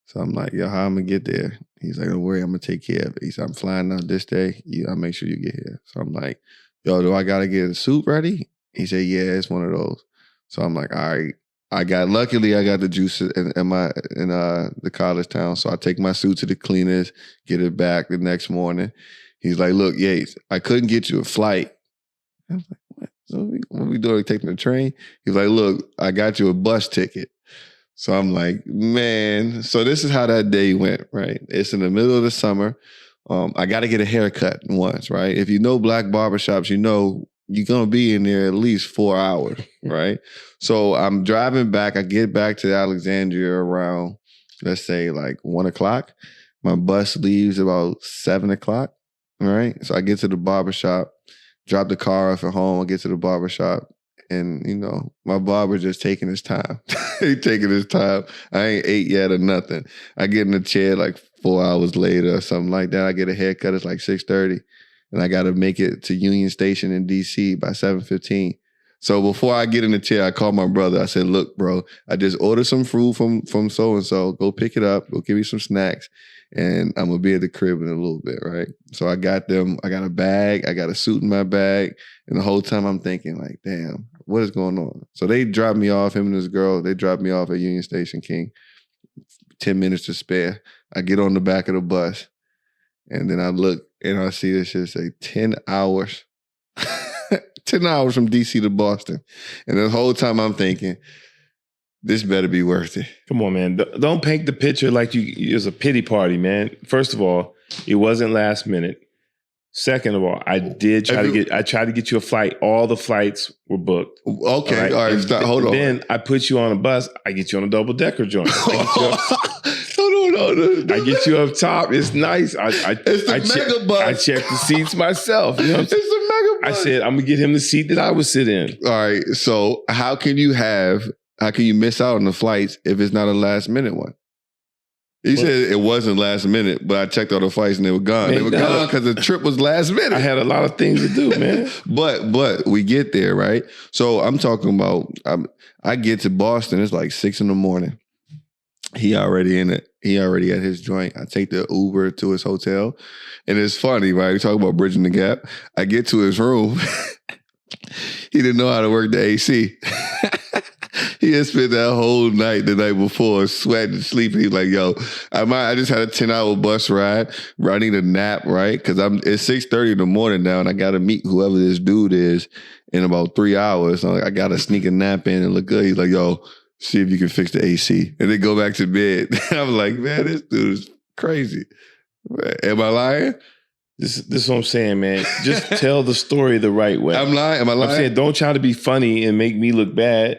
So I'm like, yo, how I'm going to get there? He's like, don't worry, I'm going to take care of it. He said, I'm flying out this day. I'll make sure you get here. So I'm like, yo, do I got to get a suit ready? He said, yeah, it's one of those. So I'm like, all right. Luckily I got the juice in the college town. So I take my suit to the cleaners, get it back the next morning. He's like, look, Yates, I couldn't get you a flight. I was like, what? So what we doing? Taking the train? He's like, look, I got you a bus ticket. So I'm like, man. So this is how that day went, right? It's in the middle of the summer. I got to get a haircut once, right? If you know black barbershops, you know you're going to be in there at least 4 hours, right? So I'm driving back. I get back to Alexandria around, let's say like 1 o'clock. My bus leaves about 7 o'clock, right? So I get to the barbershop, drop the car off at home. I get to the barbershop. And, you know, my barber just taking his time. He taking his time. I ain't ate yet or nothing. I get in the chair like 4 hours later or something like that. I get a haircut. It's like 6:30. And I got to make it to Union Station in D.C. by 7:15. So before I get in the chair, I called my brother. I said, look, bro, I just ordered some fruit from so-and-so. Go pick it up. Go give me some snacks. And I'm going to be at the crib in a little bit, right? So I got them. I got a bag. I got a suit in my bag. And the whole time I'm thinking like, damn, what is going on? So they dropped me off, him and his girl. They dropped me off at Union Station, King. 10 minutes to spare. I get on the back of the bus. And then I look and I see this shit say 10 hours. 10 hours from DC to Boston. And the whole time I'm thinking, this better be worth it. Come on, man. Don't paint the picture like it was a pity party, man. First of all, it wasn't last minute. Second of all, I tried to get you a flight. All the flights were booked. Okay, all right. Stop. Hold on. Then I put you on a bus. I get you on a double-decker joint. No. I get you up top. It's nice. It's the mega bus. I checked the seats myself. You know it's the mega bus. I said, I'm going to get him the seat that I would sit in. All right. So how can you miss out on the flights if it's not a last minute one? You said it wasn't last minute, but I checked all the flights and they were gone. They were gone because the trip was last minute. I had a lot of things to do, man. But we get there, right? So I'm talking about, I get to Boston, it's like 6 a.m. He already in it. He already at his joint. I take the Uber to his hotel. And it's funny, right? We talk about bridging the gap. I get to his room. He didn't know how to work the AC. He had spent that whole night the night before sweating, sleeping. He's like, yo, I just had a 10-hour bus ride. I need a nap, right? Because it's 6:30 in the morning now, and I got to meet whoever this dude is in about 3 hours. So I got to sneak a nap in and look good. He's like, yo, see if you can fix the AC. And then go back to bed. I was like, man, this dude is crazy. Am I lying? This is what I'm saying, man. Just tell the story the right way. I'm lying. Am I lying? I'm saying don't try to be funny and make me look bad.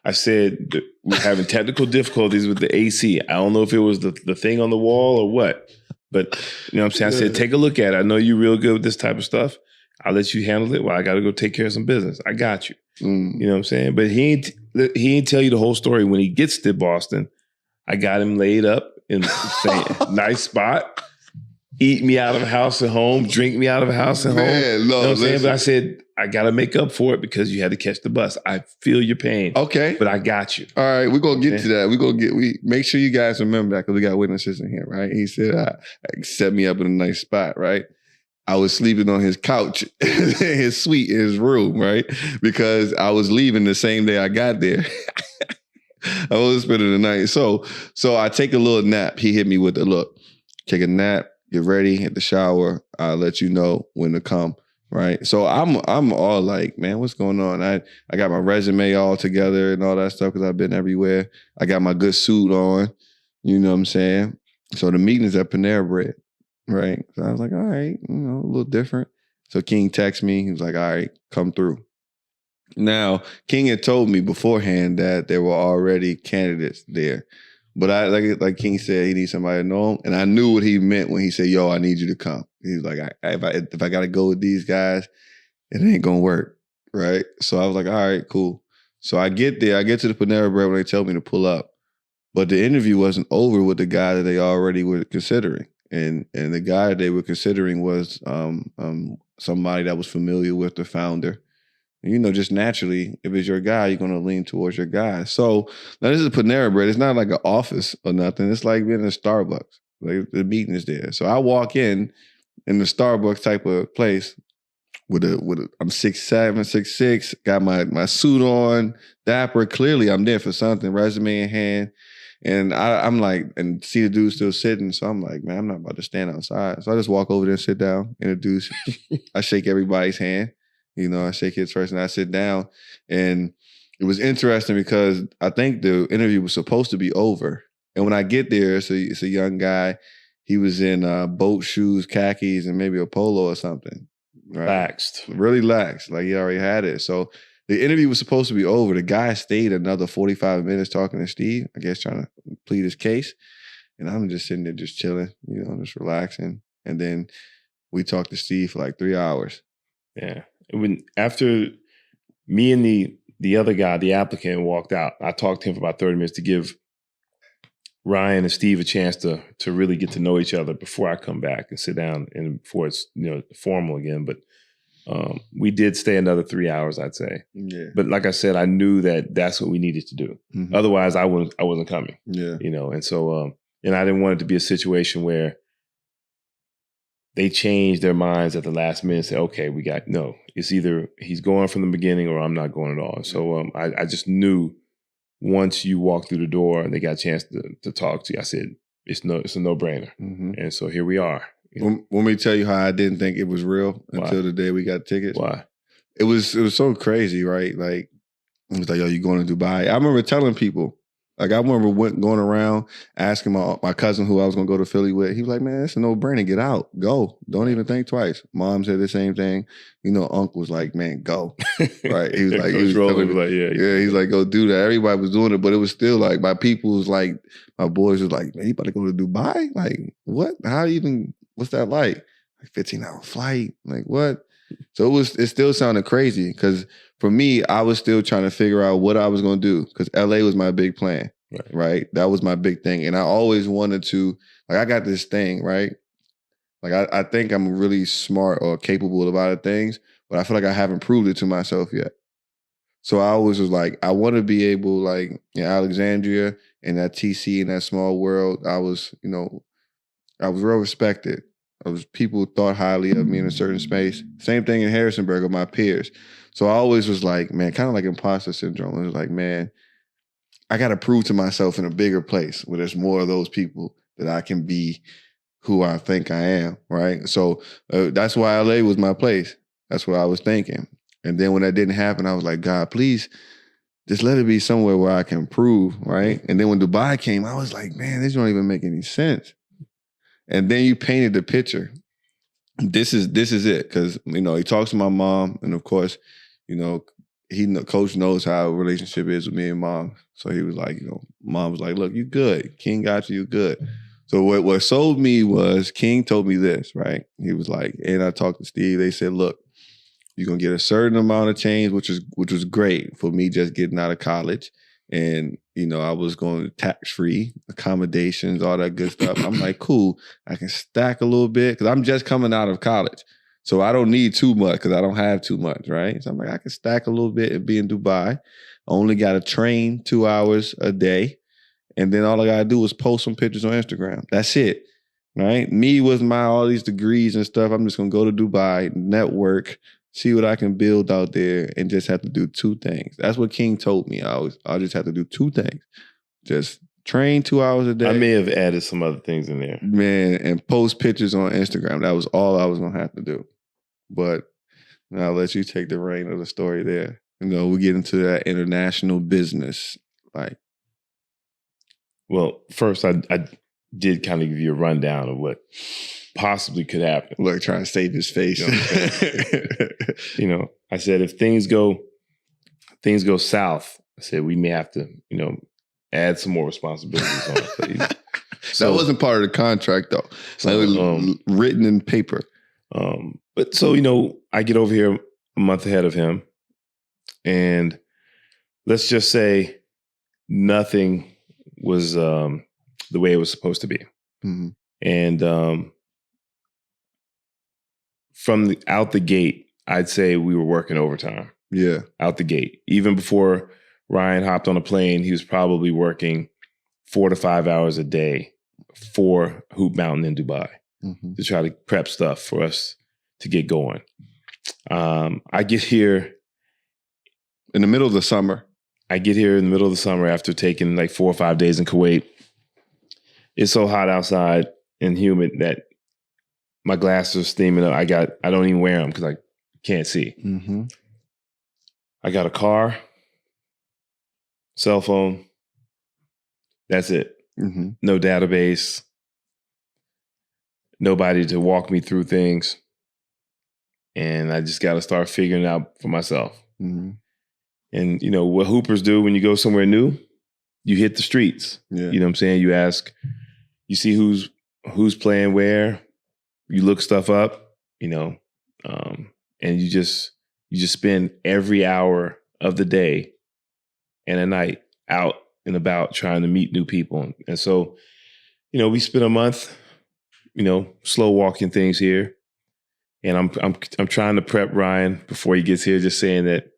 I said we're having technical difficulties with the AC. I don't know if it was the thing on the wall or what. But you know what I'm saying? I said, take a look at it. I know you're real good with this type of stuff. I'll let you handle it. Well, I got to go take care of some business. I got you. You know what I'm saying? But he ain't tell you the whole story. When he gets to Boston, I got him laid up in a nice spot. Eat me out of house and home, drink me out of house and home. Man, you know what I'm saying? But I said, I got to make up for it because you had to catch the bus. I feel your pain. Okay. But I got you. All right, we're going to get to that. We make sure you guys remember that because we got witnesses in here, right? He said, set me up in a nice spot, right? I was sleeping on his couch in his suite in his room, right? Because I was leaving the same day I got there. I was spending the night. So I take a little nap. He hit me with the look, take a nap. Get ready, hit the shower. I'll let you know when to come, right? So I'm all like, man, what's going on? I got my resume all together and all that stuff because I've been everywhere. I got my good suit on, you know what I'm saying? So the meeting is at Panera Bread, right? So I was like, all right, a little different. So King texted me. He was like, all right, come through. Now, King had told me beforehand that there were already candidates there. But I like King said, he needs somebody to know him. And I knew what he meant when he said, yo, I need you to come. He was like, if I got to go with these guys, it ain't going to work, right? So I was like, all right, cool. So I get there. I get to the Panera Bread when they tell me to pull up. But the interview wasn't over with the guy that they already were considering. And the guy they were considering was somebody that was familiar with the founder. You know, just naturally, if it's your guy, you're going to lean towards your guy. So now this is Panera Bread. It's not like an office or nothing. It's like being in a Starbucks. Like the meeting is there. So I walk in the Starbucks type of place with a I'm 6'7", 6'6", got my suit on, dapper. Clearly I'm there for something, resume in hand. And I'm like, and see the dude still sitting. So I'm like, man, I'm not about to stand outside. So I just walk over there and sit down, introduce. I shake everybody's hand. You know, I shake his first and I sit down. And it was interesting because I think the interview was supposed to be over. And when I get there, it's a young guy. He was in boat shoes, khakis, and maybe a polo or something. Right? Laxed. Really laxed. Like he already had it. So the interview was supposed to be over. The guy stayed another 45 minutes talking to Steve, I guess trying to plead his case. And I'm just sitting there just chilling, you know, just relaxing. And then we talked to Steve for like 3 hours. Yeah. After me and the other guy, the applicant, walked out, I talked to him for about 30 minutes to give Ryan and Steve a chance to really get to know each other before I come back and sit down and before it's, you know, formal again. But we did stay another 3 hours, I'd say. Yeah. But like I said, I knew that that's what we needed to do. Mm-hmm. Otherwise, I wasn't coming. Yeah. You know, and so and I didn't want it to be a situation where they changed their minds at the last minute and say, okay, no, it's either he's going from the beginning or I'm not going at all. So I just knew once you walk through the door and they got a chance to talk to you, I said, it's a no-brainer. Mm-hmm. And so here we are. You know? Want me to tell you how I didn't think it was real until Why? the day we got tickets? Why? It was so crazy, right? Like, it was like, yo, you going to Dubai? I remember telling people, like, I remember going around asking my cousin who I was going to go to Philly with. He was like, man, it's a no-brainer. Get out. Go. Don't even think twice. Mom said the same thing. You know, Uncle was like, man, go. Right? He was like, he's like, go do that. Everybody was doing it, but it was still like, my people was like, my boys was like, man, you about to go to Dubai? Like, what? What's that like? Like 15-hour flight? Like, what? So it still sounded crazy because for me, I was still trying to figure out what I was going to do because LA was my big plan, right? That was my big thing. And I always wanted to, like, I got this thing, right? Like, I think I'm really smart or capable of a lot of things, but I feel like I haven't proved it to myself yet. So I always was like, I want to be able, like, in Alexandria and that TC in that small world, I was real respected. People thought highly of me in a certain space. Same thing in Harrisonburg with my peers. So I always was like, man, kind of like imposter syndrome. It was like, man, I got to prove to myself in a bigger place where there's more of those people that I can be who I think I am, right? So that's why LA was my place. That's what I was thinking. And then when that didn't happen, I was like, God, please just let it be somewhere where I can prove, right? And then when Dubai came, I was like, man, this don't even make any sense. And then you painted the picture. This is it, because you know he talks to my mom, and of course, you know Coach knows how a relationship is with me and mom. So he was like, you know, mom was like, look, you good. King got you good. So what sold me was King told me this, right? He was like, and I talked to Steve. They said, look, you're gonna get a certain amount of change, which was great for me just getting out of college. And, you know, I was going tax-free, accommodations, all that good stuff. I'm like, cool, I can stack a little bit because I'm just coming out of college. So I don't need too much because I don't have too much, right? So I'm like, I can stack a little bit and be in Dubai. I only got to train 2 hours a day. And then all I got to do is post some pictures on Instagram. That's it, right? Me with all these degrees and stuff, I'm just going to go to Dubai, network, see what I can build out there, and just have to do 2 things. That's what King told me. I'll just have to do 2 things. Just train 2 hours a day. I may have added some other things in there. Man, and post pictures on Instagram. That was all I was going to have to do. But I'll let you take the reign of the story there. You know, we get into that international business. Like, well, first I did kind of give you a rundown of what possibly could happen. Look, trying to save his face. You know, I said if things go south, I said we may have to, you know, add some more responsibilities on it. So that wasn't part of the contract though. So it was written in paper. But so, you know, I get over here a month ahead of him, and let's just say nothing was the way it was supposed to be. Mm-hmm. And from out the gate, I'd say we were working overtime. Yeah. out the gate. Even before Ryan hopped on a plane, he was probably working 4 to 5 hours a day for Hoop Mountain in Dubai to try to prep stuff for us to get going. I get here in the middle of the summer. After taking like 4 or 5 days in Kuwait. It's so hot outside and humid that my glasses are steaming up. I don't even wear them because I can't see. I got a car, cell phone. That's it. No database. Nobody to walk me through things. And I just got to start figuring it out for myself. And you know what hoopers do when you go somewhere new? You hit the streets. Yeah. You know what I'm saying? You ask, you see who's playing where, you look stuff up, you know, and you just spend every hour of the day and a night out and about trying to meet new people. And so, you know, we spent a month, you know, slow walking things here. And I'm trying to prep Ryan before he gets here, just saying that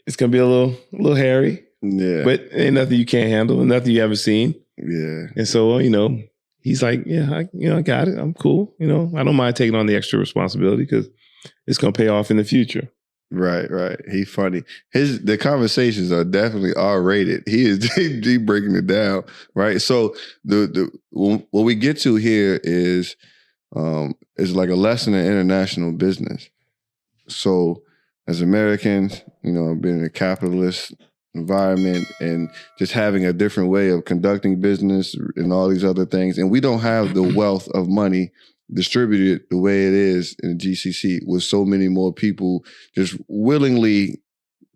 it's gonna be a little hairy. Yeah. But ain't nothing you can't handle and nothing you haven't seen. Yeah. And so, you know, he's like, yeah, I got it. I'm cool. You know, I don't mind taking on the extra responsibility because it's going to pay off in the future. Right. He's funny. The conversations are definitely R-rated. He breaking it down. Right. So what we get to here is like a lesson in international business. So as Americans, you know, being in a capitalist environment and just having a different way of conducting business and all these other things. And we don't have the wealth of money distributed the way it is in the GCC with so many more people just willingly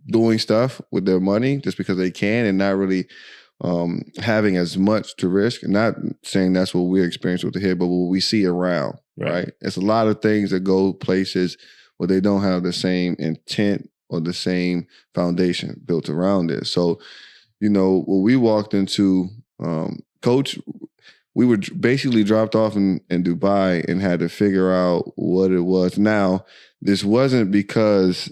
doing stuff with their money just because they can and not really having as much to risk. And not saying that's what we're experiencing with here, but what we see around, right? It's a lot of things that go places where they don't have the same intent or the same foundation built around it. So, you know, when we walked into Coach, we were basically dropped off in Dubai and had to figure out what it was. Now, this wasn't because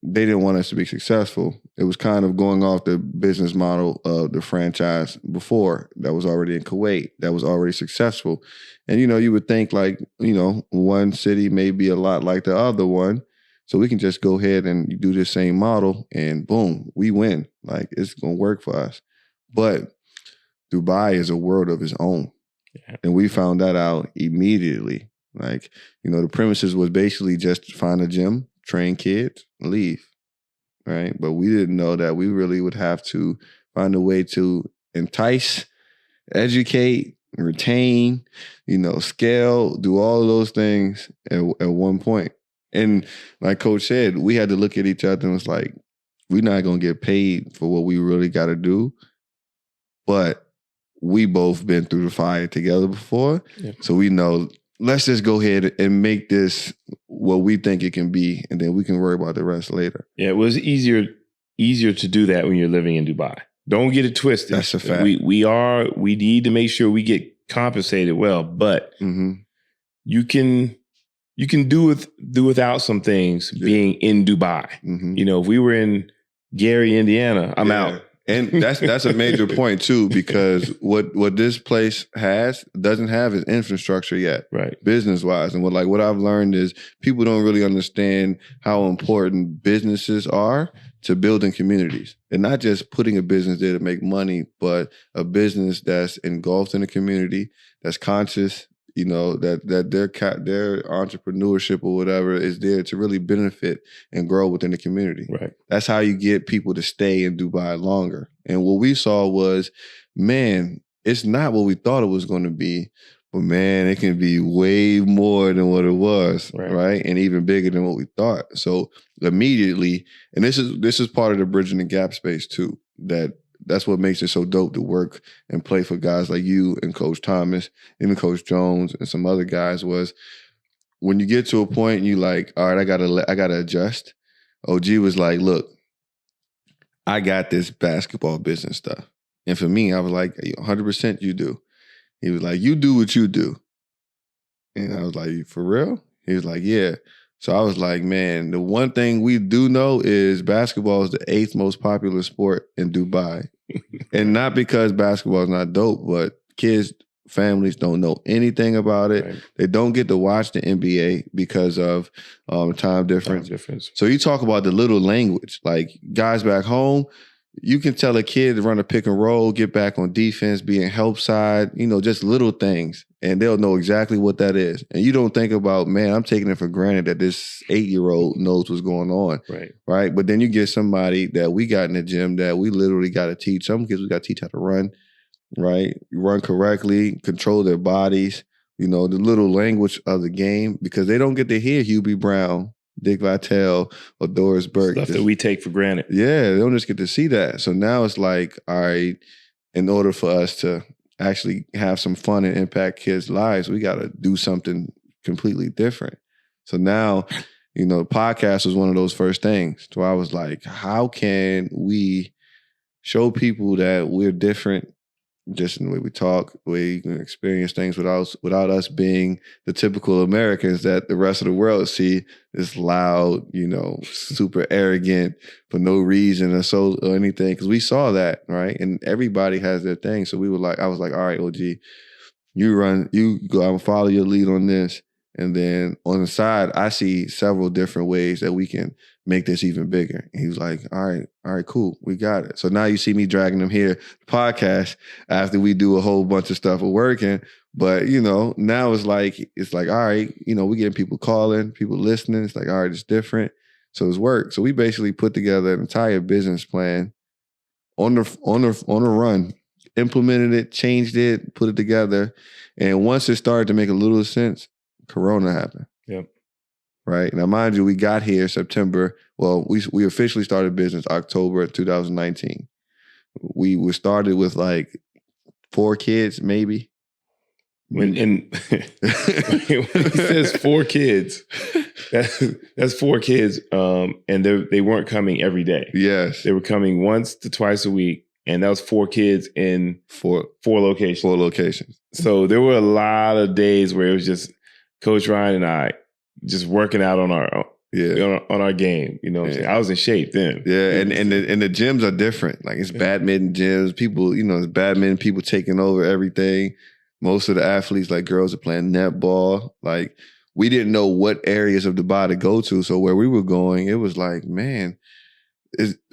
they didn't want us to be successful. It was kind of going off the business model of the franchise before that was already in Kuwait, that was already successful. And, you know, you would think like, you know, one city may be a lot like the other one. So we can just go ahead and do the same model and boom, we win. Like it's going to work for us. But Dubai is a world of its own. Yeah. And we found that out immediately. Like, you know, the premises was basically just find a gym, train kids, leave. Right. But we didn't know that we really would have to find a way to entice, educate, retain, you know, scale, do all of those things at one point. And like Coach said, we had to look at each other and was like, we're not going to get paid for what we really got to do. But we both been through the fire together before. Yep. So we know, let's just go ahead and make this what we think it can be. And then we can worry about the rest later. Yeah, it was easier to do that when you're living in Dubai. Don't get it twisted. That's a fact. We need to make sure we get compensated well, but you can do without some things being in Dubai. You know, if we were in Gary, Indiana, I'm out. And that's a major point too, because what this place doesn't have is infrastructure yet, right? Business wise, and what I've learned is people don't really understand how important businesses are to building communities, and not just putting a business there to make money, but a business that's engulfed in the community, that's conscious. You know, that their entrepreneurship or whatever is there to really benefit and grow within the community. Right. That's how you get people to stay in Dubai longer. And what we saw was, man, it's not what we thought it was going to be, but man, it can be way more than what it was, right? And even bigger than what we thought. So immediately, and this is part of the Bridgin the Gap space too, that's what makes it so dope to work and play for guys like you and Coach Thomas, even Coach Jones and some other guys, was when you get to a point and you like, all right, I gotta adjust. OG was like, look, I got this basketball business stuff. And for me, I was like, 100% you do. He was like, you do what you do. And I was like, for real? He was like, yeah. So I was like, man, the one thing we do know is basketball is the 8th most popular sport in Dubai. And not because basketball is not dope, but kids, families don't know anything about it. Right. They don't get to watch the NBA because of time difference. So you talk about the little language, like guys back home, you can tell a kid to run a pick and roll, get back on defense, be in help side, just little things. And they'll know exactly what that is. And you don't think about, man, I'm taking it for granted that this 8-year-old knows what's going on. Right. But then you get somebody that we got in the gym that we literally got to teach. Some kids we got to teach how to run, right? Run correctly, control their bodies, the little language of the game, because they don't get to hear Hubie Brown, Dick Vitale, or Doris Burke. Stuff that we take for granted. Yeah, they don't just get to see that. So now it's like, all right, in order for us to actually have some fun and impact kids' lives, we got to do something completely different. So now, the podcast was one of those first things. So I was like, how can we show people that we're different just in the way we talk, the way you can experience things without us being the typical Americans that the rest of the world see is loud, super arrogant for no reason or anything. Because we saw that, right? And everybody has their thing. So I was like, all right, OG, you run, you go, I'm gonna follow your lead on this. And then on the side, I see several different ways that we can make this even bigger. And he was like, all right, cool. We got it. So now you see me dragging him here, podcast, after we do a whole bunch of stuff of working. But, now it's like, all right, we getting people calling, people listening. It's like, all right, it's different. So it's work. So we basically put together an entire business plan on the run, implemented it, changed it, put it together. And once it started to make a little sense, Corona happened. Yep. Right. Now, mind you, we got here September. Well, we officially started business October 2019. We started with like 4 kids, maybe. When he says 4 kids, that's 4 kids. And they weren't coming every day. Yes. They were coming once to twice a week. And that was 4 kids in 4 locations. 4 locations. So there were a lot of days where it was just Coach Ryan and I just working out on our game. I was in shape then. Yeah, and the gyms are different. Like it's badminton gyms. People, it's badminton people taking over everything. Most of the athletes, like girls, are playing netball. Like we didn't know what areas of Dubai to go to. So where we were going, it was like, man,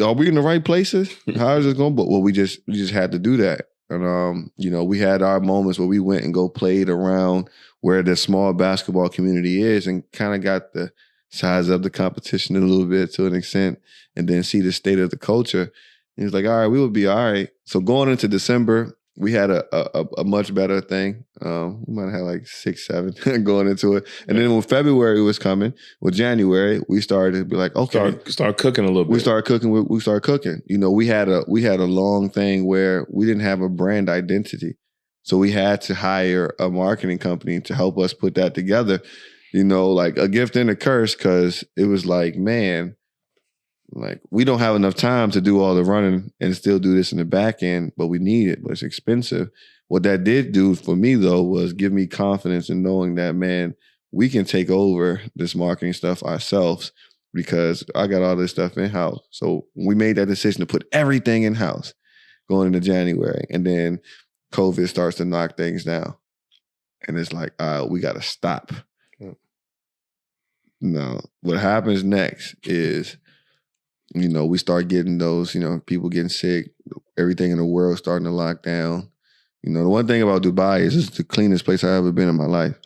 are we in the right places? How is this going? But we just had to do that. And we had our moments where we went and played around where the small basketball community is and kind of got the size up the competition a little bit to an extent, and then see the state of the culture. And it's like, all right, we would be all right. So going into December, we had a much better thing. We might have had like 6, 7 going into it. And then when February was coming, with January, we started to be like, okay. Start cooking a little bit. We started cooking. We had a long thing where we didn't have a brand identity. So we had to hire a marketing company to help us put that together. Like a gift and a curse, because it was like, man, like we don't have enough time to do all the running and still do this in the back end, but we need it, but it's expensive. What that did do for me though was give me confidence in knowing that, man, we can take over this marketing stuff ourselves because I got all this stuff in-house. So we made that decision to put everything in-house going into January. And then COVID starts to knock things down. And it's like, we got to stop. No, what happens next is, we start getting those, people getting sick, everything in the world starting to lock down. The one thing about Dubai is it's the cleanest place I've ever been in my life.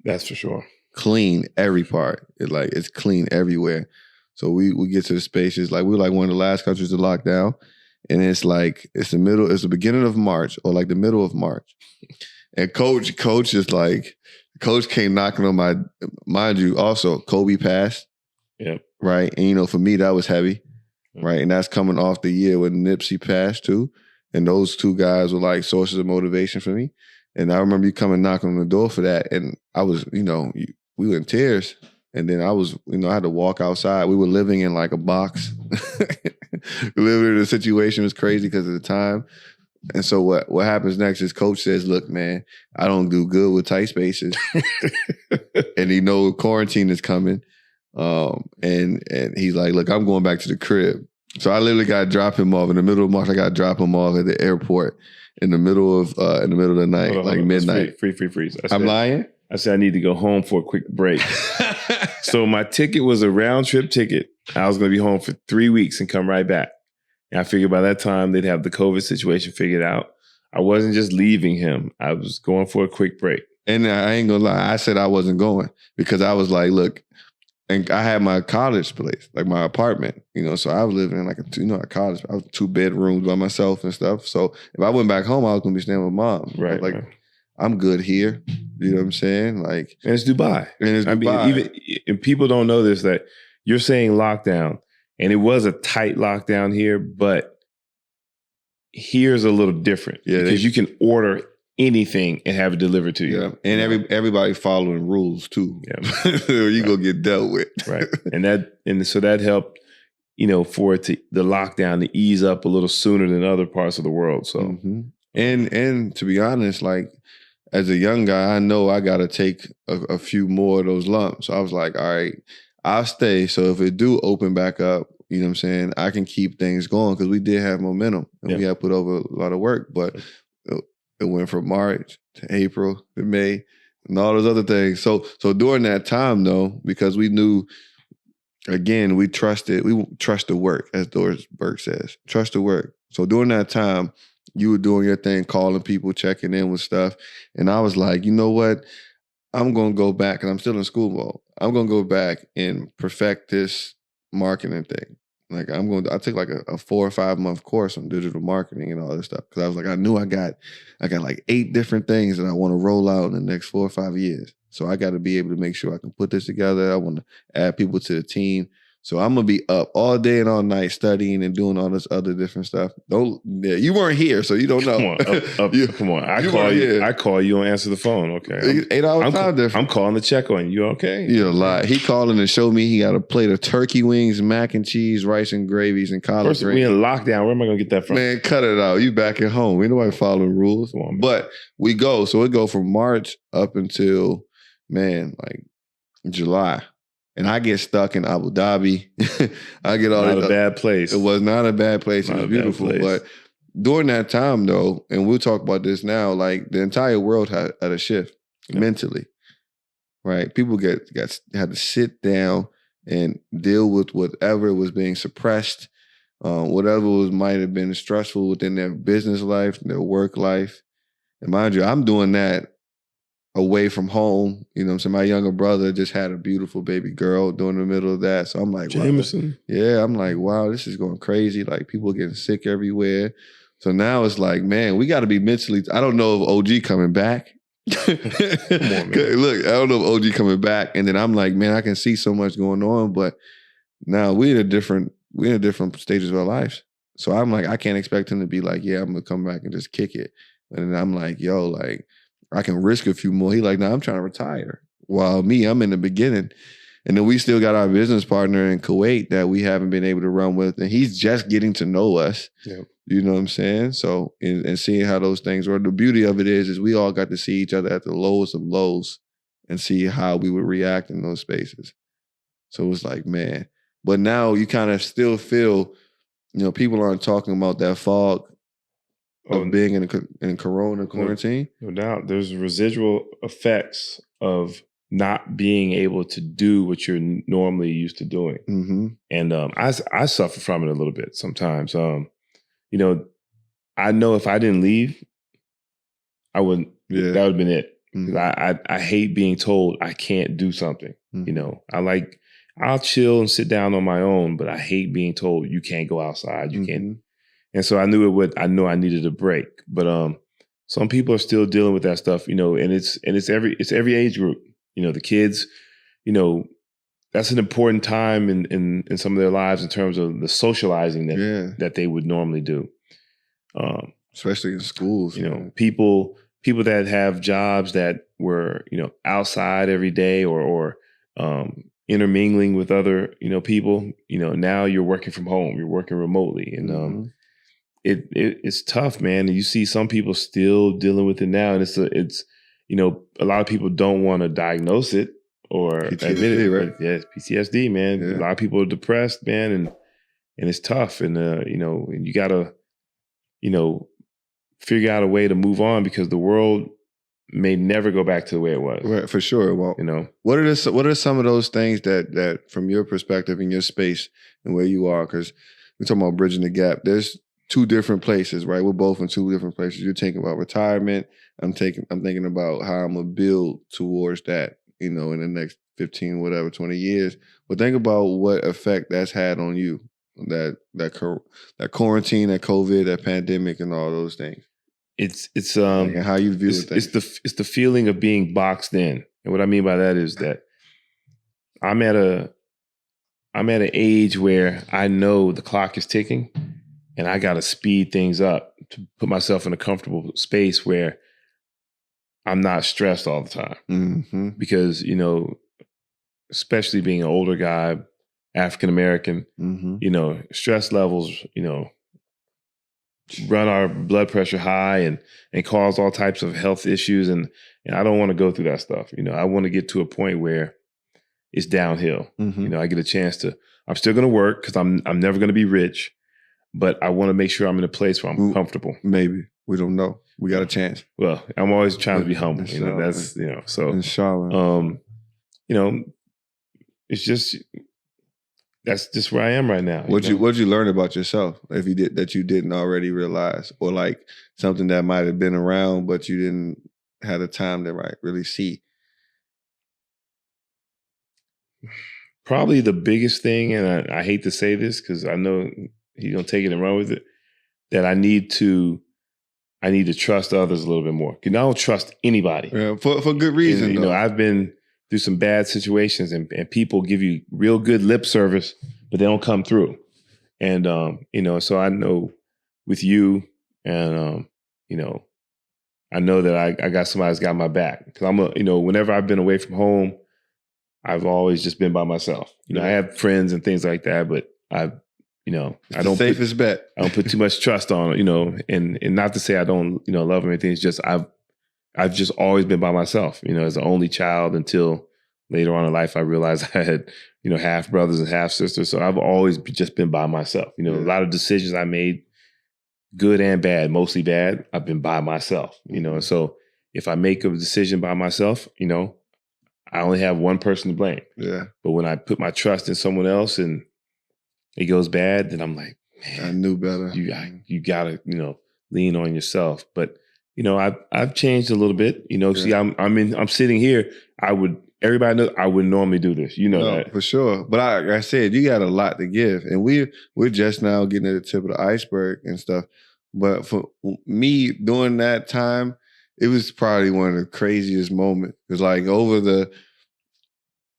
That's for sure. Clean every part. It's clean everywhere. So we get to the spaces, like we're like one of the last countries to lock down. And it's like, it's the beginning of March or like the middle of March. And coach is like, Coach came knocking on mind you, also, Kobe passed. Yep. Right. And, for me, that was heavy. Right. And that's coming off the year when Nipsey passed too. And those 2 guys were like sources of motivation for me. And I remember you coming knocking on the door for that. And I was, we were in tears. And then I was, I had to walk outside. We were living in like a box. Literally the situation was crazy because of the time. And so what happens next is Coach says, look, man, I don't do good with tight spaces. And quarantine is coming. And he's like, look, I'm going back to the crib. So I literally got to drop him off in the middle of March. I got to drop him off at the airport in the middle of the night, Hold on. midnight. Freeze. I'm lying? I said I need to go home for a quick break. So my ticket was a round trip ticket. I was going to be home for 3 weeks and come right back. And I figured by that time they'd have the COVID situation figured out. I wasn't just leaving him. I was going for a quick break. And I ain't gonna lie, I said I wasn't going because I was like, look, and I had my college place, like my apartment, so I was living in like a college. I was 2 bedrooms by myself and stuff. So if I went back home, I was gonna be staying with mom. Right. Like I'm good here. You know what I'm saying? Like, and it's Dubai. I mean, and people don't know this, that you're saying lockdown, and it was a tight lockdown here, but here's a little different because you can order anything and have it delivered to you. Yeah. And everybody following rules too. Yeah. You gonna get dealt with. Right. And so that helped, for the lockdown to ease up a little sooner than other parts of the world. So and to be honest, like as a young guy, I know I gotta take a few more of those lumps. So I was like, all right, I'll stay. So if it do open back up, you know what I'm saying, I can keep things going because we did have momentum and we had put over a lot of work, but it went from March to April to May and all those other things. So during that time though, because we knew, again, we trust the work, as Doris Burke says, trust the work. So during that time, you were doing your thing, calling people, checking in with stuff. And I was like, you know what? I'm going to go back, and I'm still in school mode. I'm going to go back and perfect this marketing thing. Like I took like a 4 or 5 month course on digital marketing and all this stuff. Cause I was like, I knew I got like 8 different things that I want to roll out in the next 4 or 5 years. So I got to be able to make sure I can put this together. I want to add people to the team. So I'm going to be up all day and all night studying and doing all this other different stuff. You weren't here, so you don't know. Come on. I call you, don't answer the phone. Okay. 8 hours time difference. I'm calling to check on you. Okay? You're a lie. He calling to show me he got a plate of turkey wings, mac and cheese, rice and gravies, and collard greens. We in lockdown. Where am I going to get that from? Man, cut it out. You back at home. Ain't nobody following rules. Come on, but we go. So it go from March up until, like July. And I get stuck in Abu Dhabi. I get all not a bad place. It was not a bad place. It was beautiful. But during that time, though, and we'll talk about this now, like the entire world had a shift mentally, right? People had to sit down and deal with whatever was being suppressed, whatever might have been stressful within their business life, their work life. And mind you, I'm doing that away from home. You know what I'm saying? My younger brother just had a beautiful baby girl during the middle of that. So I'm like, Jameson. Wow. Yeah, I'm like, wow, this is going crazy. Like people getting sick everywhere. So now it's like, man, we got to be mentally, I don't know if OG coming back. Come on, man. Look, I don't know if OG coming back. And then I'm like, man, I can see so much going on, but now we're in a different stages of our lives. So I'm like, I can't expect him to be like, yeah, I'm going to come back and just kick it. And then I'm like, yo, like, I can risk a few more. He like, nah, I'm trying to retire. While me, I'm in the beginning. And then we still got our business partner in Kuwait that we haven't been able to run with. And he's just getting to know us. Yep. You know what I'm saying? So, and seeing how those things are. The beauty of it is we all got to see each other at the lowest of lows and see how we would react in those spaces. So it was like, man. But now you kind of still feel, people aren't talking about that fog of being in Corona quarantine. No doubt. There's residual effects of not being able to do what you're normally used to doing. Mm-hmm. And I suffer from it a little bit sometimes. I know if I didn't leave, I wouldn't, that would have been it. Mm-hmm. I hate being told I can't do something. Mm-hmm. I'll chill and sit down on my own, but I hate being told you can't go outside. You can't. And so I knew I needed a break, but some people are still dealing with that stuff, and it's every age group. The kids, that's an important time in some of their lives in terms of the socializing that they would normally do. Especially in schools. People that have jobs that were, outside every day or intermingling with other, people, now you're working from home, you're working remotely, and it's tough, man. And you see some people still dealing with it now, and it's a lot of people don't want to diagnose it or PTSD, admit it. right? But yeah, it's PTSD, man. Yeah. A lot of people are depressed, man, and it's tough. And you know, and you gotta, you know, figure out a way to move on because the world may never go back to the way it was. Right, for sure. Well, You know, what are some of those things that from your perspective in your space and where you are? Because we're talking about bridging the gap. There's two different places, right? We're both in two different places. You're thinking about retirement. I'm thinking about how I'm gonna build towards that, you know, in the next 15, whatever, 20 years. But think about what effect that's had on you. That quarantine, that COVID, that pandemic, and all those things. it's Like, and how you view it's things. it's the feeling of being boxed in. And what I mean by that is that I'm at an age where I know the clock is ticking and I got to speed things up to put myself in a comfortable space where I'm not stressed all the time. Mm-hmm. Because, you know, especially being an older guy, African American, Mm-hmm. you know, stress levels, you know, run our blood pressure high and cause all types of health issues. And I don't want to go through that stuff. You know, I want to get to a point where it's downhill. Mm-hmm. You know, I get a chance to, I'm still going to work because I'm never going to be rich, but I want to make sure I'm in a place where I'm comfortable. Maybe. We don't know. We got a chance. Well, I'm always trying to be humble. You know, Inshallah. that's, you know, so, Inshallah. you know, it's just, that's just where I am right now. What'd you learn about yourself if you did that you didn't already realize, or like something that might have been around but you didn't have the time to really see? Probably the biggest thing, and I hate to say this because I know you're gonna take it and run with it, that I need to trust others a little bit more. Because I don't trust anybody. Yeah, for good reason. And, you know, I've been through some bad situations, and people give you real good lip service, but they don't come through. And you know, so I know with you, and you know, I know that I got somebody that's got my back. Because you know, whenever I've been away from home, I've always just been by myself. You know, I have friends and things like that, but you know, I don't safest bet. I don't put too much trust on, you know, and not to say I don't, you know, love them or anything. It's just I've just always been by myself, you know, as the only child until later on in life I realized I had, you know, half brothers and half sisters. So I've always just been by myself. You know, a lot of decisions I made, good and bad, mostly bad, I've been by myself, you know. And so if I make a decision by myself, you know, I only have one person to blame. Yeah. But when I put my trust in someone else and it goes bad, then I'm like, man, I knew better. You gotta, you know, lean on yourself. But you know, I've changed a little bit. You know, see, I'm sitting here. Everybody knows I wouldn't normally do this. You know that for sure. But like I said, you got a lot to give, and we're just now getting at the tip of the iceberg and stuff. But for me, during that time, it was probably one of the craziest moments. Because like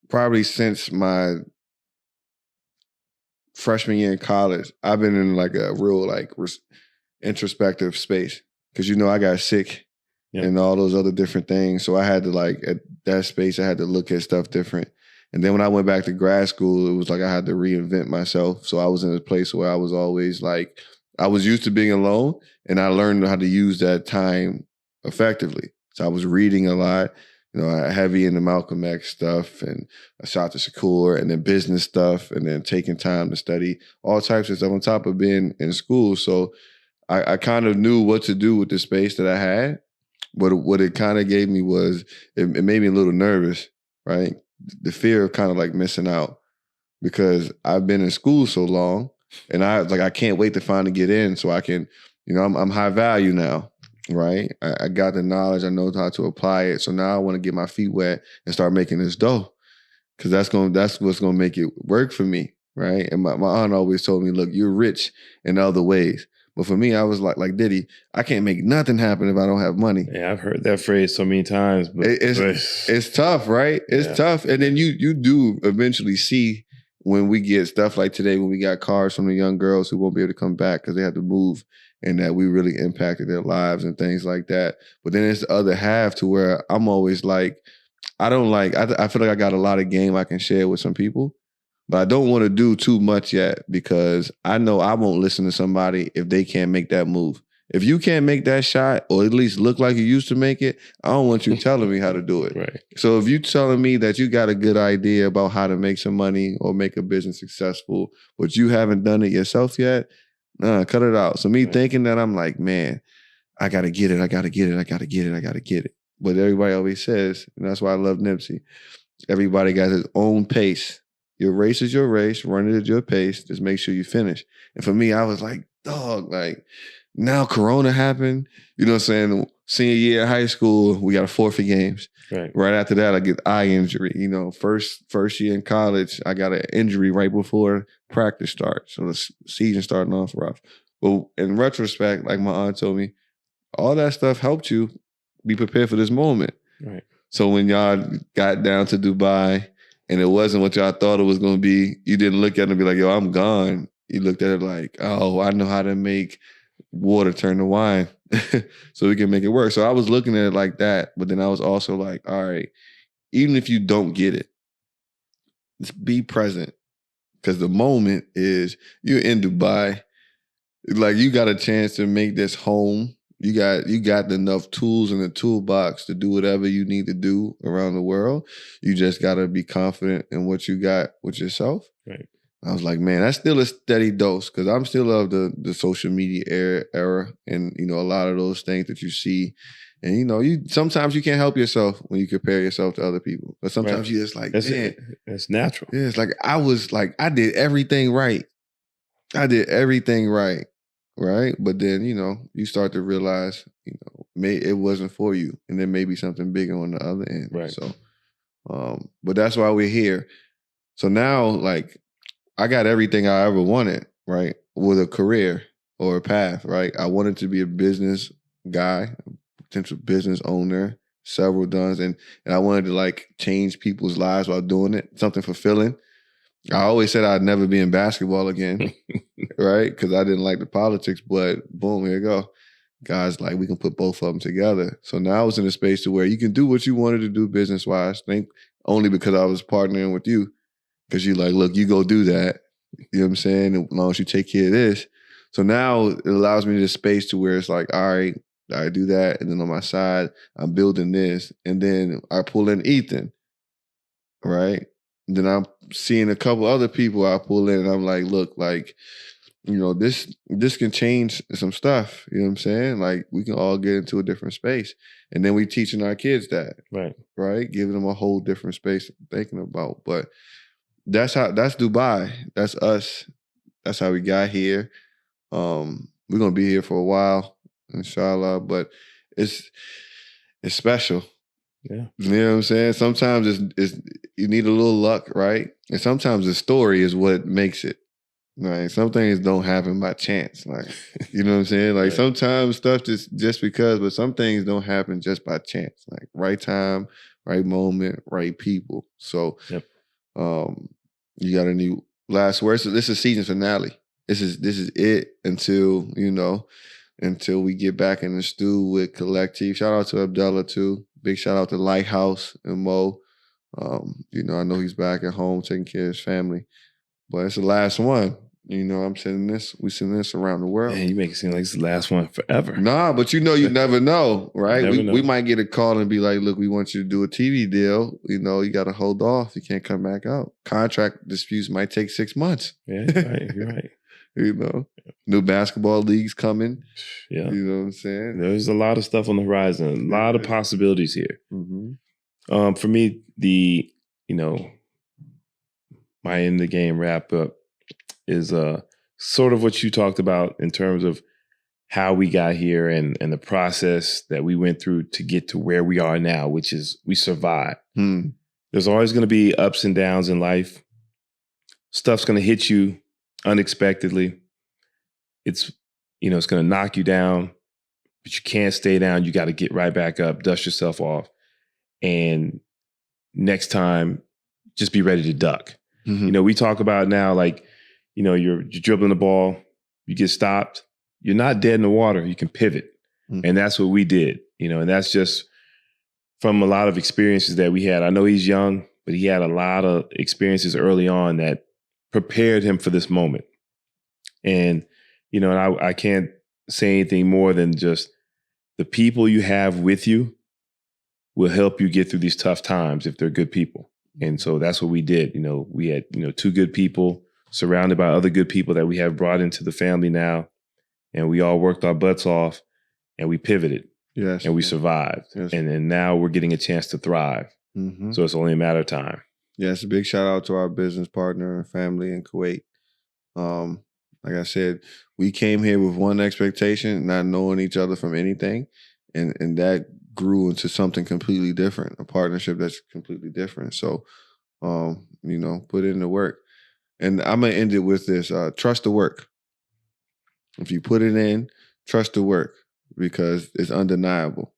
probably since my freshman year in college, I've been in like a real introspective space. Because, you know, I got sick and all those other different things. So I had to at that space, I had to look at stuff different. And then when I went back to grad school, it was like I had to reinvent myself. So I was in a place where I was always I was used to being alone, and I learned how to use that time effectively. So I was reading a lot, you know, heavy into Malcolm X stuff and Asata Shakur, and then business stuff, and then taking time to study all types of stuff on top of being in school. So I kind of knew what to do with the space that I had. But what it kind of gave me was, it made me a little nervous, right? The fear of kind of missing out, because I've been in school so long, and I can't wait to finally get in so I can, you know, I'm high value now, right? I got the knowledge, I know how to apply it. So now I want to get my feet wet and start making this dough, because that's what's gonna make it work for me, right? And my aunt always told me, look, you're rich in other ways. But for me, I was like Diddy, I can't make nothing happen if I don't have money. Yeah, I've heard that phrase so many times. But it's tough, right? It's tough. And then you do eventually see, when we get stuff like today, when we got cars from the young girls who won't be able to come back because they had to move, and that we really impacted their lives and things like that. But then it's the other half to where I'm always I feel like I got a lot of game I can share with some people. But I don't want to do too much yet, because I know I won't listen to somebody if they can't make that move. If you can't make that shot or at least look like you used to make it, I don't want you telling me how to do it. Right. So if you telling me that you got a good idea about how to make some money or make a business successful, but you haven't done it yourself yet, cut it out. So me thinking that, I'm like, man, I got to get it. I got to get it. I got to get it. I got to get it. But everybody always says, and that's why I love Nipsey, everybody got his own pace. Your race is your race. Run it at your pace. Just make sure you finish. And for me, I was like, dog, like, now Corona happened. You know what I'm saying? Senior year of high school, we got to forfeit games. Right after that, I get eye injury. You know, first year in college, I got an injury right before practice starts. So the season starting off rough. But in retrospect, like my aunt told me, all that stuff helped you be prepared for this moment. Right. So when y'all got down to Dubai and it wasn't what y'all thought it was going to be, you didn't look at it and be like, yo, I'm gone. You looked at it like, oh, I know how to make water turn to wine so we can make it work. So I was looking at it like that. But then I was also like, all right, even if you don't get it, just be present. Because the moment is you're in Dubai. Like you got a chance to make this home. You got enough tools in the toolbox to do whatever you need to do around the world. You just got to be confident in what you got with yourself. Right. I was like, man, that's still a steady dose because I'm still of the social media era and, you know, a lot of those things that you see. And, you know, sometimes you can't help yourself when you compare yourself to other people. But sometimes you just like, man. It's natural. Yeah, it's like I did everything right. Right. But then, you know, you start to realize, you know, it wasn't for you. And there may be something bigger on the other end. Right. So, but that's why we're here. So now, like, I got everything I ever wanted, right? With a career or a path, right? I wanted to be a business guy, potential business owner, several done, and I wanted to like change people's lives while doing it, something fulfilling. I always said I'd never be in basketball again, right? Because I didn't like the politics, but boom, here you go. Guys, like we can put both of them together. So now I was in a space to where you can do what you wanted to do business-wise. Think only because I was partnering with you. Because you're like, look, you go do that. You know what I'm saying? As long as you take care of this. So now it allows me this space to where it's like, all right, I do that. And then on my side, I'm building this. And then I pull in Ethan, right? And then I'm seeing a couple other people I pull in. And I'm like, look, like, you know, this can change some stuff. You know what I'm saying? Like, we can all get into a different space. And then we teaching our kids that. Right? Giving them a whole different space to thinking about. But that's Dubai. That's us. That's how we got here. We're gonna be here for a while, inshallah. But it's special. Yeah. You know what I'm saying? Sometimes it's you need a little luck, right? And sometimes the story is what makes it. Right? Some things don't happen by chance. Like, you know what I'm saying? Like sometimes stuff just because, but some things don't happen just by chance. Like right time, right moment, right people. So you got a new last word. So this is season finale. This is it until, you know, until we get back in the stew with Collective. Shout out to Abdullah too. Big shout out to Lighthouse and Mo. You know, I know he's back at home taking care of his family. But it's the last one. You know, we sending this around the world. Man, you make it seem like it's the last one forever. Nah, but you know, you never know, right? We might get a call and be like, look, we want you to do a TV deal. You know, you got to hold off. You can't come back out. Contract disputes might take 6 months. Yeah, right. You're right. You know, new basketball leagues coming. Yeah. You know what I'm saying? There's a lot of stuff on the horizon, a lot of possibilities here. Mm-hmm. For me, my end of the game wrap up is sort of what you talked about in terms of how we got here and the process that we went through to get to where we are now, which is we survived. There's always going to be ups and downs in life. Stuff's going to hit you unexpectedly. It's going to knock you down, but you can't stay down. You got to get right back up, dust yourself off. And next time, just be ready to duck. Mm-hmm. You know, we talk about now, like, you know, you're dribbling the ball, you get stopped. You're not dead in the water. You can pivot. Mm-hmm. And that's what we did, you know, and that's just from a lot of experiences that we had. I know he's young, but he had a lot of experiences early on that prepared him for this moment. And, you know, I can't say anything more than just the people you have with you will help you get through these tough times if they're good people. And so that's what we did. We had, 2 good people surrounded by other good people that we have brought into the family now. And we all worked our butts off and we pivoted. Yes. And we survived. Yes. And now we're getting a chance to thrive. Mm-hmm. So it's only a matter of time. Yes, a big shout out to our business partner and family in Kuwait. Like I said, we came here with one expectation, not knowing each other from anything. And that grew into something completely different, a partnership that's completely different. So, put in the work. And I'm going to end it with this, trust the work. If you put it in, trust the work because it's undeniable.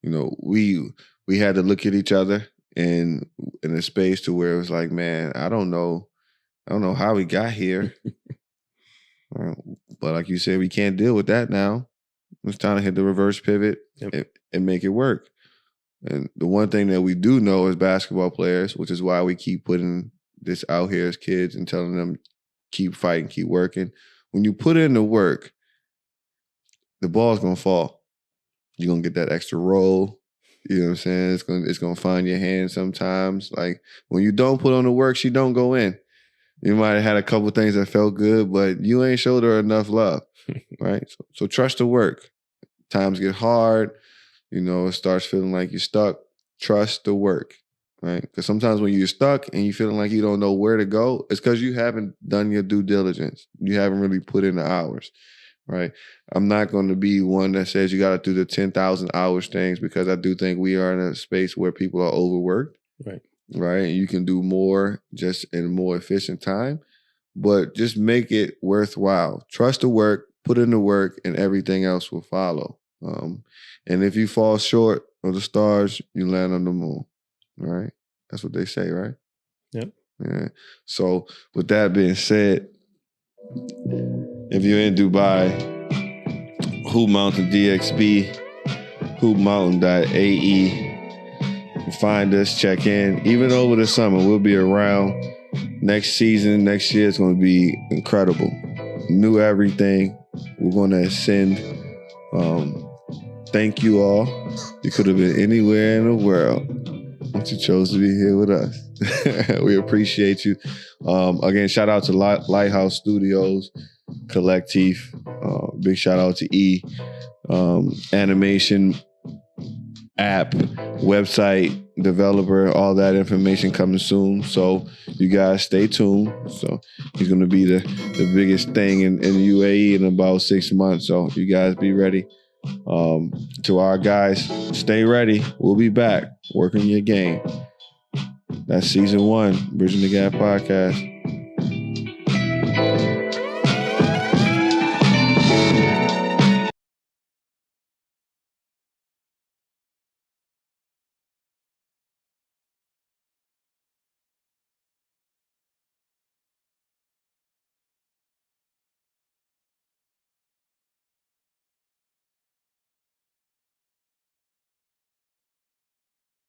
We had to look at each other in a space to where it was like, man, I don't know how we got here. But like you said, we can't deal with that now. It's time to hit the reverse pivot and make it work. And the one thing that we do know as basketball players, which is why we keep putting this out here as kids and telling them, keep fighting, keep working. When you put in the work, the ball's going to fall. You're going to get that extra roll. You know what I'm saying? It's going to find your hand sometimes. Like when you don't put on the work, she don't go in. You might have had a couple things that felt good, but you ain't showed her enough love, right? So trust the work. Times get hard. It starts feeling like you're stuck. Trust the work, right? Because sometimes when you're stuck and you're feeling like you don't know where to go, it's because you haven't done your due diligence. You haven't really put in the hours, right? I'm not going to be one that says you got to do the 10,000 hours things because I do think we are in a space where people are overworked. Right? You can do more just in a more efficient time, but just make it worthwhile. Trust the work, put in the work, and everything else will follow. And if you fall short of the stars, you land on the moon. Right? That's what they say, right? Yep. Yeah. So with that being said, if you're in Dubai, Hoopmountain.ae, Hoopmountain.ae. Find us, check in. Even over the summer, we'll be around. Next season, next year, it's going to be incredible. New everything. We're going to ascend. Thank you all. You could have been anywhere in the world, but you chose to be here with us. We appreciate you. Again, shout out to Lighthouse Studios, Collective. Big shout out to E. Animation app, website, developer, all that information coming soon. So you guys stay tuned. So he's going to be the biggest thing in UAE in about 6 months. So you guys be ready. To our guys, stay ready. We'll be back working your game. That's season 1, Bridgin the Gap podcast.